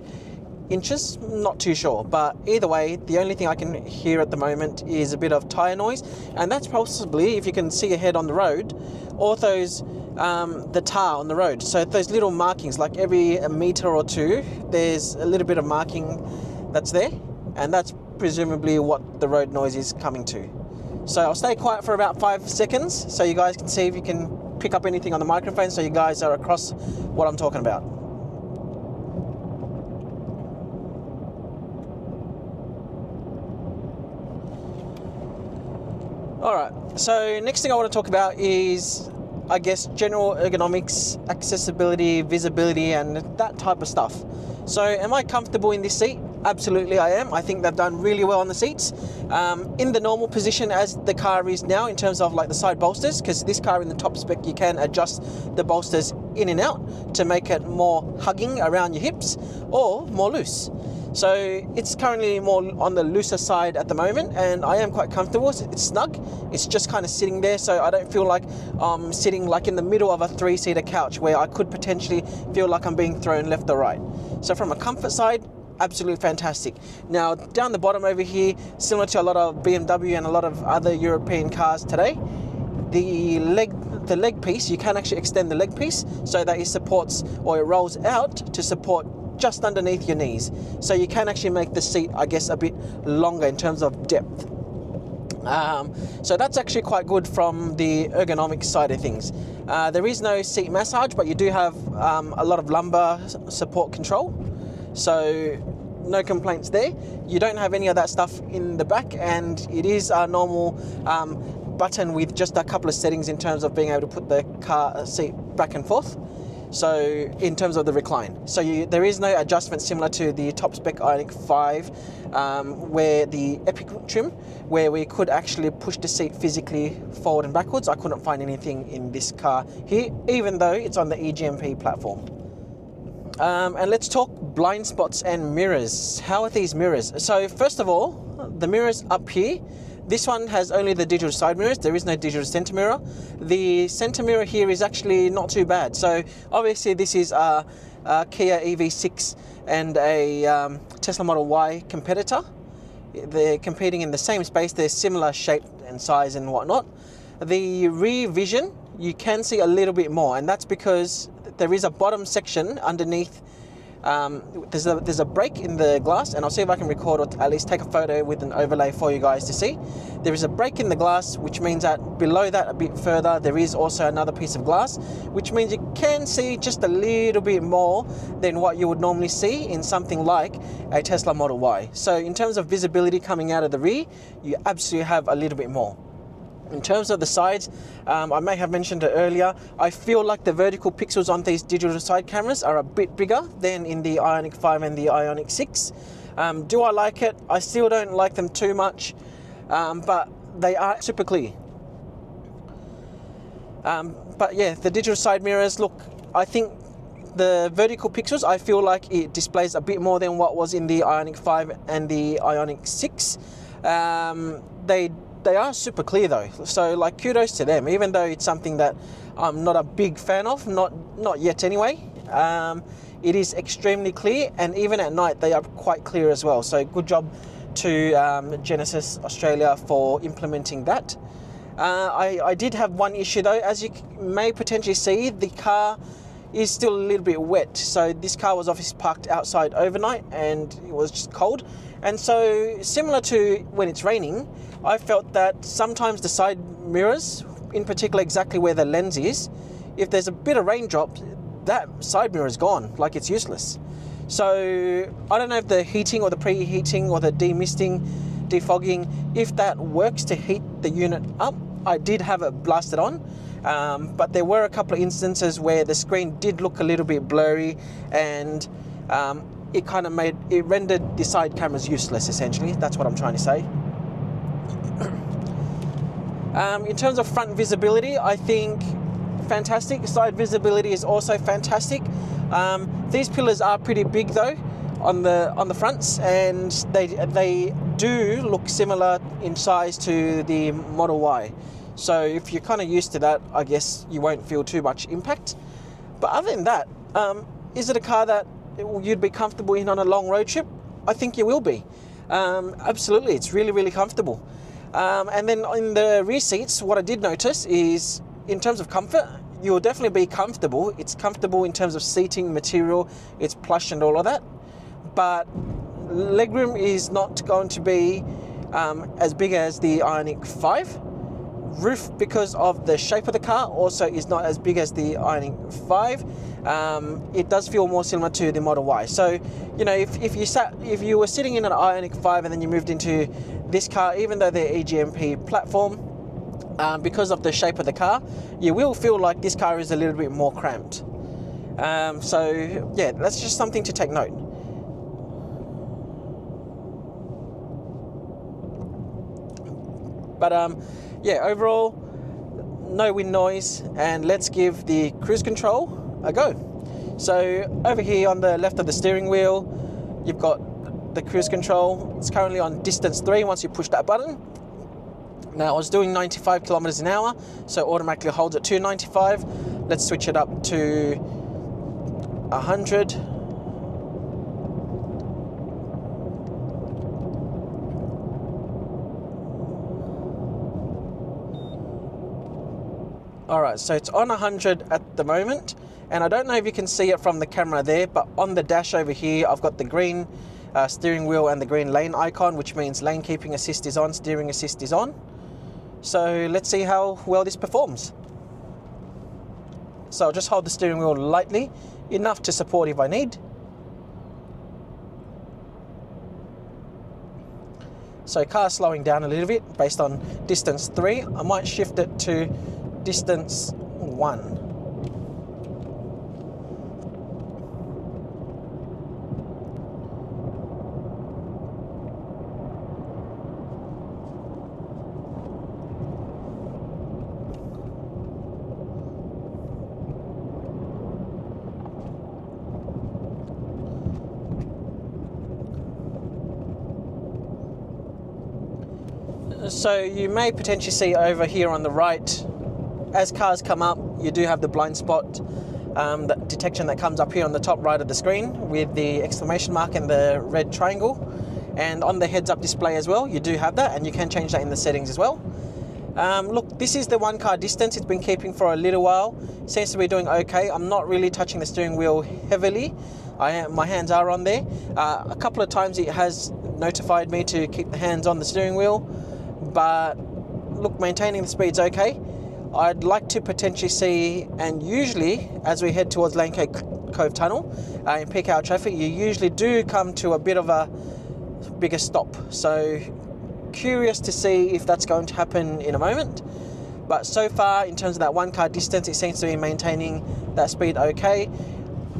inches? Not too sure, but either way, the only thing I can hear at the moment is a bit of tire noise, and that's possibly, if you can see ahead on the road, all those the tar on the road. So those little markings, like every meter or two, there's a little bit of marking that's there, and that's presumably what the road noise is coming to. So I'll stay quiet for about 5 seconds so you guys can see if you can pick up anything on the microphone, so you guys are across what I'm talking about. Alright, so next thing I want to talk about is, I guess, general ergonomics, accessibility, visibility, and that type of stuff. So am I comfortable in this seat? Absolutely I am. I think they've done really well on the seats. In the normal position as the car is now, in terms of like the side bolsters, because this car in the top spec, you can adjust the bolsters in and out to make it more hugging around your hips or more loose. So it's currently more on the looser side at the moment, and I am quite comfortable. It's snug. It's just kind of sitting there, so I don't feel like I'm sitting like in the middle of a 3-seater couch where I could potentially feel like I'm being thrown left or right. So from a comfort side, absolutely fantastic. Now down the bottom over here, similar to a lot of BMW and a lot of other European cars today, the leg piece, you can actually extend the leg piece so that it supports, or it rolls out to support just underneath your knees. So you can actually make the seat, I guess, a bit longer in terms of depth. So that's actually quite good from the ergonomic side of things. There is no seat massage, but you do have a lot of lumbar support control. So no complaints there. You don't have any of that stuff in the back, and it is a normal button with just a couple of settings in terms of being able to put the car seat back and forth. So in terms of the recline, so there is no adjustment similar to the top spec Ioniq 5, where the Epic trim, where we could actually push the seat physically forward and backwards. I couldn't find anything in this car here, even though it's on the EGMP platform. And let's talk blind spots and mirrors. How are these mirrors? So first of all, the mirrors up here, this one has only the digital side mirrors. There is no digital center mirror. The center mirror here is actually not too bad. So obviously this is a Kia EV6 and a Tesla Model Y competitor. They're competing in the same space. They're similar shape and size and whatnot. The rear vision, you can see a little bit more, and that's because there is a bottom section underneath. There's a break in the glass, and I'll see if I can record or at least take a photo with an overlay for you guys to see. There is a break in the glass, which means that below that a bit further there is also another piece of glass, which means you can see just a little bit more than what you would normally see in something like a Tesla Model Y. So in terms of visibility coming out of the rear, you absolutely have a little bit more. In terms of the sides, I may have mentioned it earlier, I feel like the vertical pixels on these digital side cameras are a bit bigger than in the Ioniq 5 and the Ioniq 6. Do I like it? I still don't like them too much, but they are super clear. But yeah, the digital side mirrors, look, I think the vertical pixels, I feel like it displays a bit more than what was in the Ioniq 5 and the Ioniq 6. They are super clear though, so like kudos to them, even though it's something that I'm not a big fan of, not yet anyway. It is extremely clear, and even at night they are quite clear as well, so good job to Genesis Australia for implementing that. I did have one issue though. As you may potentially see, the car is still a little bit wet. So this car was obviously parked outside overnight and it was just cold. And so similar to when it's raining, I felt that sometimes the side mirrors, in particular exactly where the lens is, if there's a bit of raindrop, that side mirror is gone, like it's useless. So I don't know if the heating or the preheating or the demisting, defogging, if that works to heat the unit up. I did have it blasted on, but there were a couple of instances where the screen did look a little bit blurry, and it kind of rendered the side cameras useless, essentially. That's what I'm trying to say. In terms of front visibility, I think fantastic. Side visibility is also fantastic. These pillars are pretty big though on the fronts, and they do look similar in size to the Model Y. So if you're kind of used to that, I guess you won't feel too much impact. But other than that, is it a car that you'd be comfortable in on a long road trip? I think you will be. Absolutely, it's really, really comfortable. And then in the rear seats, what I did notice is, in terms of comfort, you'll definitely be comfortable. It's comfortable in terms of seating material, it's plush and all of that. But legroom is not going to be as big as the Ioniq 5. Roof, because of the shape of the car, also is not as big as the Ioniq 5. It does feel more similar to the Model Y. So, you know, if you were sitting in an Ioniq 5 and then you moved into this car, even though they're EGMP platform, because of the shape of the car, you will feel like this car is a little bit more cramped. So yeah, that's just something to take note. But yeah, overall, no wind noise, and let's give the cruise control a go. So over here on the left of the steering wheel, you've got the cruise control. It's currently on distance 3 once you push that button. Now I was doing 95 kilometers an hour, so automatically holds it to 95. Let's switch it up to 100. Alright, so it's on 100 at the moment, and I don't know if you can see it from the camera there, but on the dash over here I've got the green steering wheel and the green lane icon, which means lane keeping assist is on, steering assist is on. So let's see how well this performs. So I'll just hold the steering wheel lightly, enough to support if I need. So car's slowing down a little bit based on distance 3. I might shift it to distance 1. So you may potentially see over here on the right, as cars come up, you do have the blind spot that detection that comes up here on the top right of the screen with the exclamation mark and the red triangle. And on the heads-up display as well, you do have that, and you can change that in the settings as well. Look, this is the 1 car distance. It's been keeping for a little while. Seems to be doing okay. I'm not really touching the steering wheel heavily. My hands are on there. A couple of times it has notified me to keep the hands on the steering wheel, but look, maintaining the speed's okay. I'd like to potentially see, and usually as we head towards Lane Cove Tunnel in peak hour traffic, you usually do come to a bit of a bigger stop. So curious to see if that's going to happen in a moment. But so far, in terms of that 1 car distance, it seems to be maintaining that speed okay.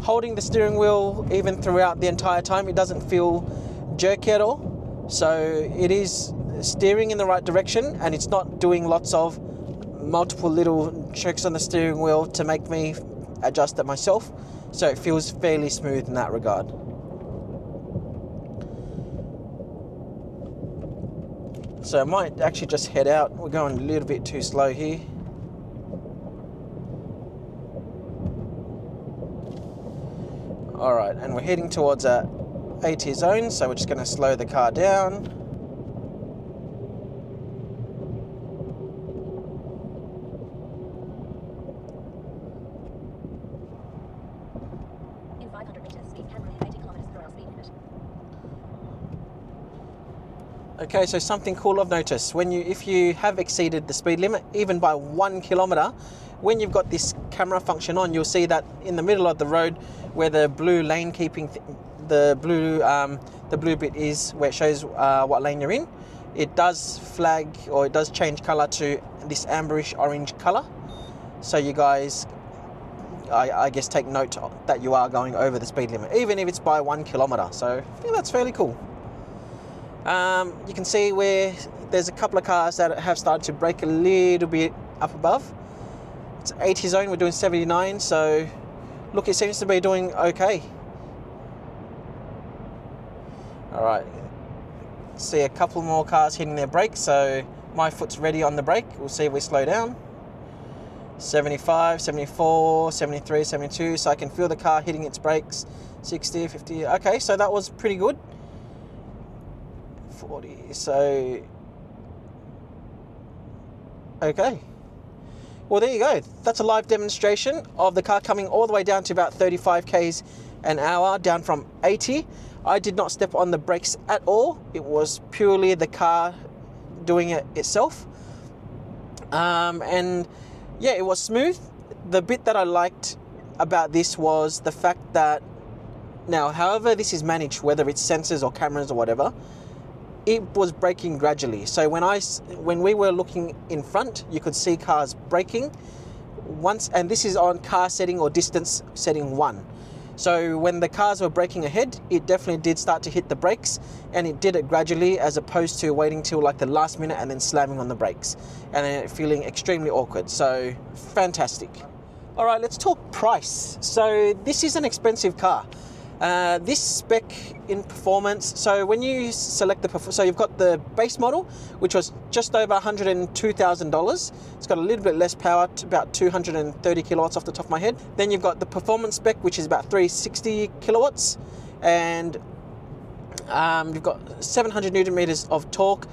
Holding the steering wheel even throughout the entire time, it doesn't feel jerky at all. So it is steering in the right direction, and it's not doing lots of multiple little tricks on the steering wheel to make me adjust it myself. So it feels fairly smooth in that regard. So I might actually just head out. We're going a little bit too slow here. Alright, and we're heading towards a 80 zone, so we're just going to slow the car down. In 500 meters, keep hammering 80 kilometers per hour speed limit. Okay, so something cool I've noticed. If you have exceeded the speed limit, even by 1 kilometer, when you've got this camera function on, you'll see that in the middle of the road, where the blue lane keeping, the blue bit is where it shows what lane you're in. it does flag, or it does change color to this amberish orange color. So you guys, I guess, take note that you are going over the speed limit, even if it's by 1 kilometer. So I think that's fairly cool. You can see where there's a couple of cars that have started to brake a little bit up above. It's 80 zone, we're doing 79, so look, it seems to be doing okay. All right, see a couple more cars hitting their brakes, so my foot's ready on the brake. We'll see if we slow down. 75, 74, 73, 72, so I can feel the car hitting its brakes. 60, 50, okay, so that was pretty good. 40, so okay. Well, there you go. That's a live demonstration of the car coming all the way down to about 35 k's an hour, down from 80. I did not step on the brakes at all. It was purely the car doing it itself. And yeah, it was smooth. The bit that I liked about this was the fact that now, however this is managed, whether it's sensors or cameras or whatever, it was braking gradually. So when we were looking in front, you could see cars braking once, and this is on car setting or distance setting 1. So when the cars were braking ahead, it definitely did start to hit the brakes, and it did it gradually, as opposed to waiting till like the last minute and then slamming on the brakes and then feeling extremely awkward. So fantastic. All right, let's talk price. So this is an expensive car. This spec in performance, so when you select so you've got the base model, which was just over $102,000. It's got a little bit less power, to about 230 kilowatts off the top of my head. Then you've got the performance spec, which is about 360 kilowatts, and you've got 700 newton meters of torque.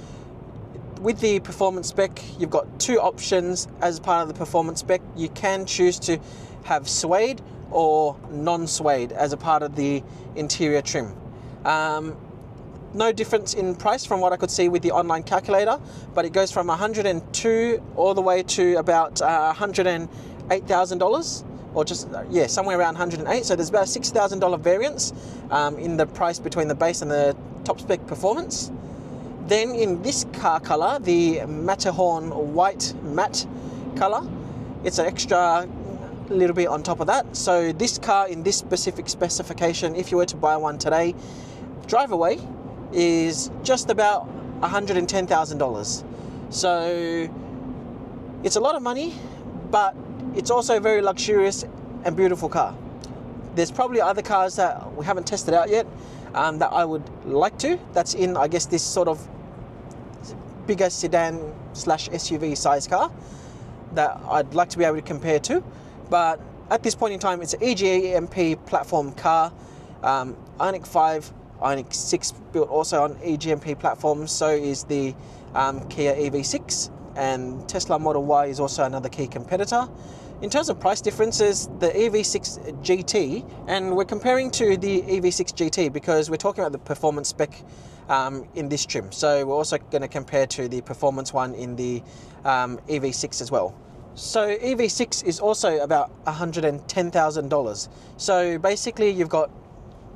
With the performance spec, you've got 2 options as part of the performance spec. You can choose to have suede or non-suede as a part of the interior trim. No difference in price from what I could see with the online calculator, but it goes from 102 all the way to about $108,000, or just somewhere around 108. So there's about a $6,000 variance in the price between the base and the top spec performance. Then in this car color, the Matterhorn white matte color, it's an extra little bit on top of that. So this car in this specific specification, if you were to buy one today, drive away is just about $110,000. So it's a lot of money, but it's also a very luxurious and beautiful car. There's probably other cars that we haven't tested out yet that I would like to. That's in, I guess, this sort of bigger sedan / SUV size car that I'd like to be able to compare to. But at this point in time, it's an EGMP platform car. Ioniq 5, Ioniq 6 built also on EGMP platforms. So is the Kia EV6, and Tesla Model Y is also another key competitor. In terms of price differences, the EV6 GT, and we're comparing to the EV6 GT because we're talking about the performance spec in this trim. So we're also going to compare to the performance one in the EV6 as well. So EV6 is also about $110,000. So basically you've got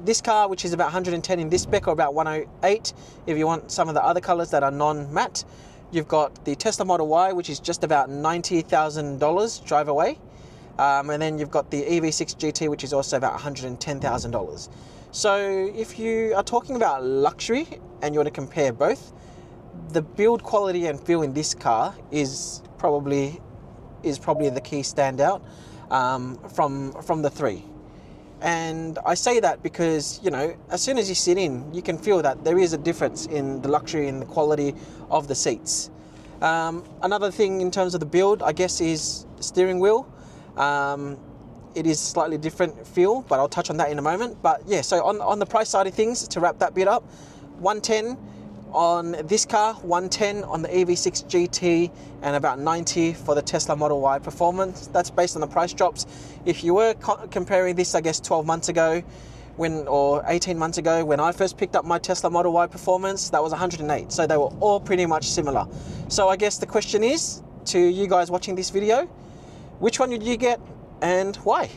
this car, which is about 110 in this spec, or about 108 if you want some of the other colors that are non-matte. You've got the Tesla Model Y, which is just about $90,000 drive away. And then you've got the EV6 GT, which is also about $110,000. So if you are talking about luxury and you want to compare both, the build quality and feel in this car is probably the key standout from the three. And I say that because, you know, as soon as you sit in, you can feel that there is a difference in the luxury and the quality of the seats. Another thing in terms of the build, I guess, is the steering wheel. It is slightly different feel, but I'll touch on that in a moment. But yeah, so on the price side of things, to wrap that bit up, 110 on this car, 110 on the EV6 GT, and about 90 for the Tesla Model Y Performance. That's based on the price drops. If you were comparing this, I guess 12 months ago, or 18 months ago, when I first picked up my Tesla Model Y Performance, that was 108. So they were all pretty much similar. So I guess the question is, to you guys watching this video, which one did you get and why?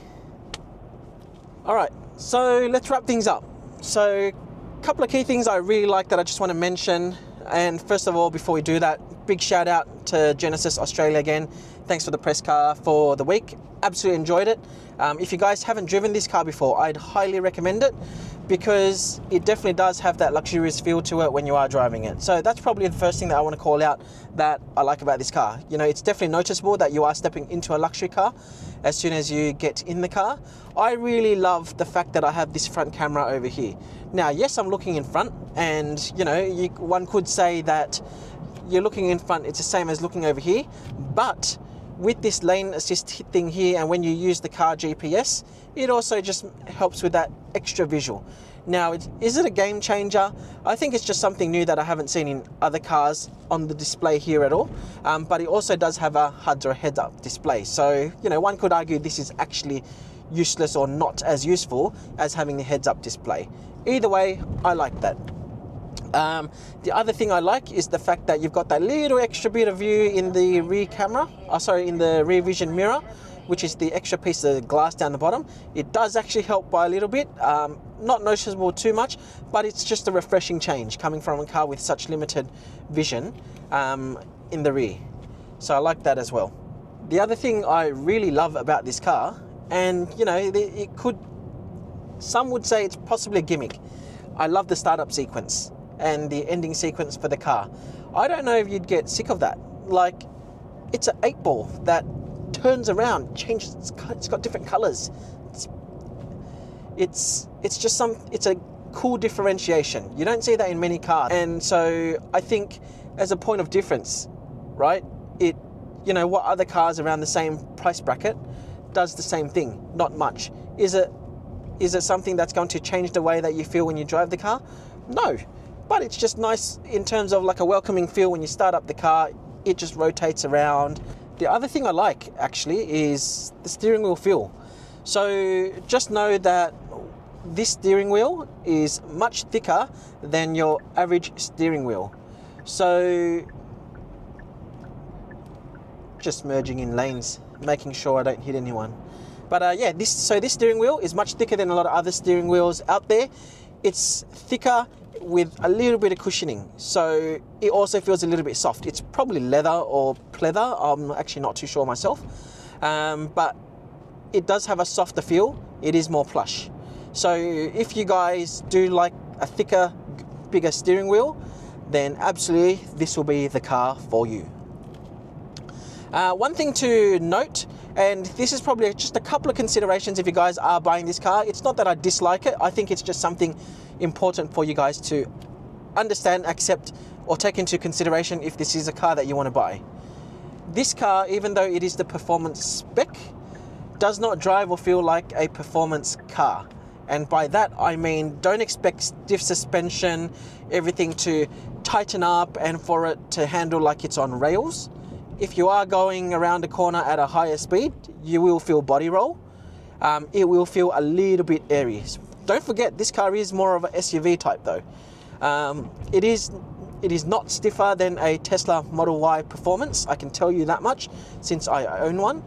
All right, so let's wrap things up. So a couple of key things I really like that I just want to mention And first of all, before we do that, big shout out to Genesis Australia again. Thanks for the press car for the week. Absolutely enjoyed it. If you guys haven't driven this car before, I'd highly recommend it because it definitely does have that luxurious feel to it when you are driving it. So that's probably the first thing that I want to call out that I like about this car. You know, it's definitely noticeable that you are stepping into a luxury car as soon as you get in the car. I really love the fact that I have this front camera over here. Now, yes, I'm looking in front, and you know, one could say that you're looking in front, it's the same as looking over here, but with this lane assist thing here, and when you use the car GPS, it also just helps with that extra visual. Now, is it a game changer? I think it's just something new that I haven't seen in other cars on the display here at all. But it also does have a HUD or a heads-up display. So, you know, one could argue this is actually useless or not as useful as having the heads-up display. Either way, I like that. The other thing I like is the fact that you've got that little extra bit of view in the rear camera, in the rear vision mirror, which is the extra piece of glass down the bottom. It does actually help by a little bit, not noticeable too much, but it's just a refreshing change coming from a car with such limited vision in the rear. So I like that as well. The other thing I really love about this car, and you know, some would say it's possibly a gimmick. I love the startup sequence and the ending sequence for the car. I don't know if you'd get sick of that. Like, it's an 8-ball that turns around, changes, it's got different colors. It's a cool differentiation. You don't see that in many cars. And so I think as a point of difference, right, you know, what other cars around the same price bracket does the same thing? Not much. Is it something that's going to change the way that you feel when you drive the car? No. But it's just nice in terms of like a welcoming feel when you start up the car. It just rotates around. The other thing I like actually is the steering wheel feel. So just know that this steering wheel is much thicker than your average steering wheel. So just merging in lanes, making sure I don't hit anyone. But yeah, this steering wheel is much thicker than a lot of other steering wheels out there. It's thicker with a little bit of cushioning, so it also feels a little bit soft. It's probably leather or pleather, I'm actually not too sure myself, but it does have a softer feel. It is more plush. So if you guys do like a thicker, bigger steering wheel, then absolutely this will be the car for you. One thing to note, and this is probably just a couple of considerations if you guys are buying this car. It's not that I dislike it. I think it's just something important for you guys to understand, accept, or take into consideration if this is a car that you want to buy. This car, even though it is the performance spec, does not drive or feel like a performance car. And by that I mean, don't expect stiff suspension, everything to tighten up and for it to handle like it's on rails. If you are going around a corner at a higher speed, you will feel body roll. It will feel a little bit airy. Don't forget, this car is more of an SUV type though. It is not stiffer than a Tesla Model Y Performance, I can tell you that much, since I own one.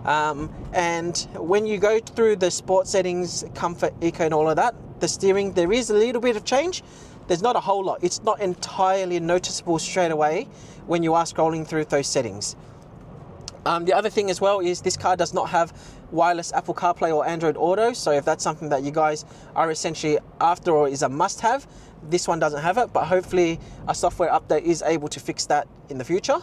And when you go through the sport settings, comfort, eco and all of that, the steering, there is a little bit of change. There's not a whole lot. It's not entirely noticeable straight away when you are scrolling through those settings. The other thing as well is this car does not have wireless Apple CarPlay or Android Auto. So if that's something that you guys are essentially after or is a must-have, this one doesn't have it. But hopefully a software update is able to fix that in the future.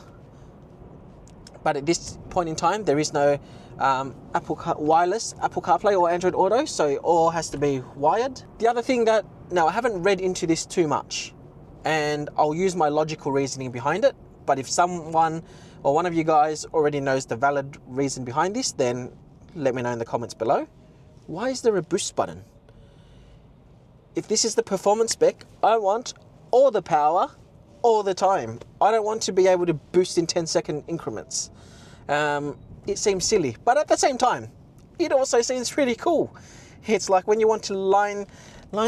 But at this point in time, there is no wireless Apple CarPlay or Android Auto, so it all has to be wired. The other thing that, now I haven't read into this too much, and I'll use my logical reasoning behind it, but if someone or one of you guys already knows the valid reason behind this, then let me know in the comments below. Why is there a boost button? If this is the performance spec, I want all the power all the time. I don't want to be able to boost in 10-second increments. It seems silly, but at the same time, it also seems pretty cool. It's like when you want to line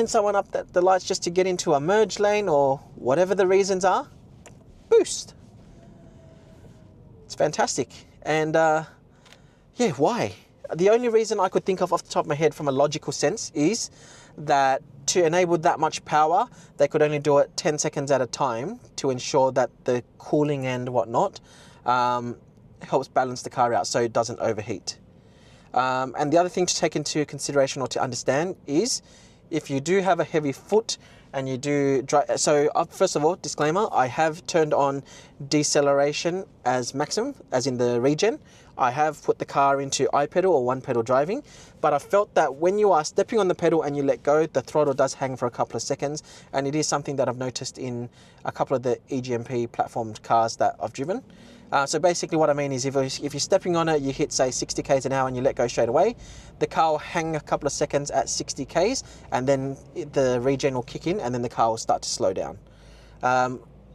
someone up at the lights just to get into a merge lane or whatever the reasons are, boost. It's fantastic. And yeah, why? The only reason I could think of off the top of my head from a logical sense is that to enable that much power, they could only do it 10 seconds at a time to ensure that the cooling and whatnot helps balance the car out so it doesn't overheat. And the other thing to take into consideration or to understand is if you do have a heavy foot and you do drive, so first of all, disclaimer, I have turned on deceleration as maximum, as in the regen. I have put the car into I-pedal or one pedal driving, but I felt that when you are stepping on the pedal and you let go, the throttle does hang for a couple of seconds, and it is something that I've noticed in a couple of the EGMP platformed cars that I've driven. So basically what I mean is if you're stepping on it, you hit say 60 k's an hour and you let go straight away, the car will hang a couple of seconds at 60 k's and then the regen will kick in and then the car will start to slow down.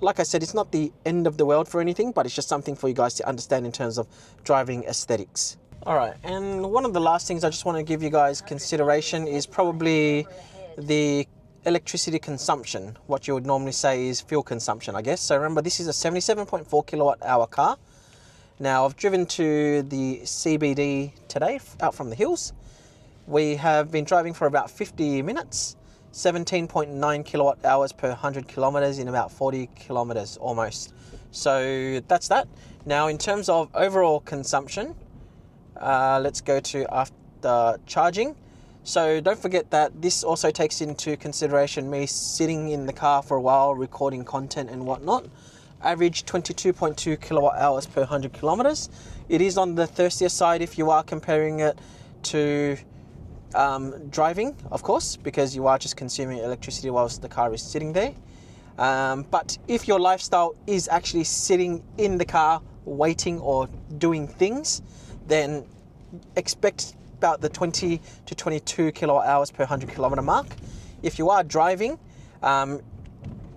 Like I said, it's not the end of the world for anything, but it's just something for you guys to understand in terms of driving aesthetics. All right, and one of the last things I just want to give you guys consideration is probably the electricity consumption. What you would normally say is fuel consumption, I guess. So remember, this is a 77.4 kilowatt hour car. Now I've driven to the CBD today out from the hills. We have been driving for about 50 minutes, 17.9 kilowatt hours per 100 kilometers in about 40 kilometers almost. So that's that. Now in terms of overall consumption, let's go to after charging. So don't forget that this also takes into consideration me sitting in the car for a while, recording content and whatnot. Average 22.2 kilowatt hours per 100 kilometers. It is on the thirstier side if you are comparing it to driving, of course, because you are just consuming electricity whilst the car is sitting there. But if your lifestyle is actually sitting in the car, waiting or doing things, then expect about the 20 to 22 kilowatt hours per 100 kilometer mark. If you are driving,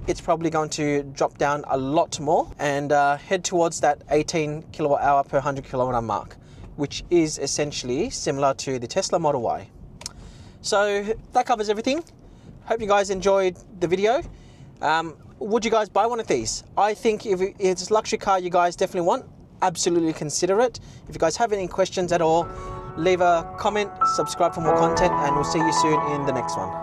it's probably going to drop down a lot more and head towards that 18 kilowatt hour per 100 kilometer mark, which is essentially similar to the Tesla Model Y. So that covers everything. Hope you guys enjoyed the video. Would you guys buy one of these? I think if it's a luxury car you guys definitely want, absolutely consider it. If you guys have any questions at all, leave a comment, subscribe for more content, and we'll see you soon in the next one.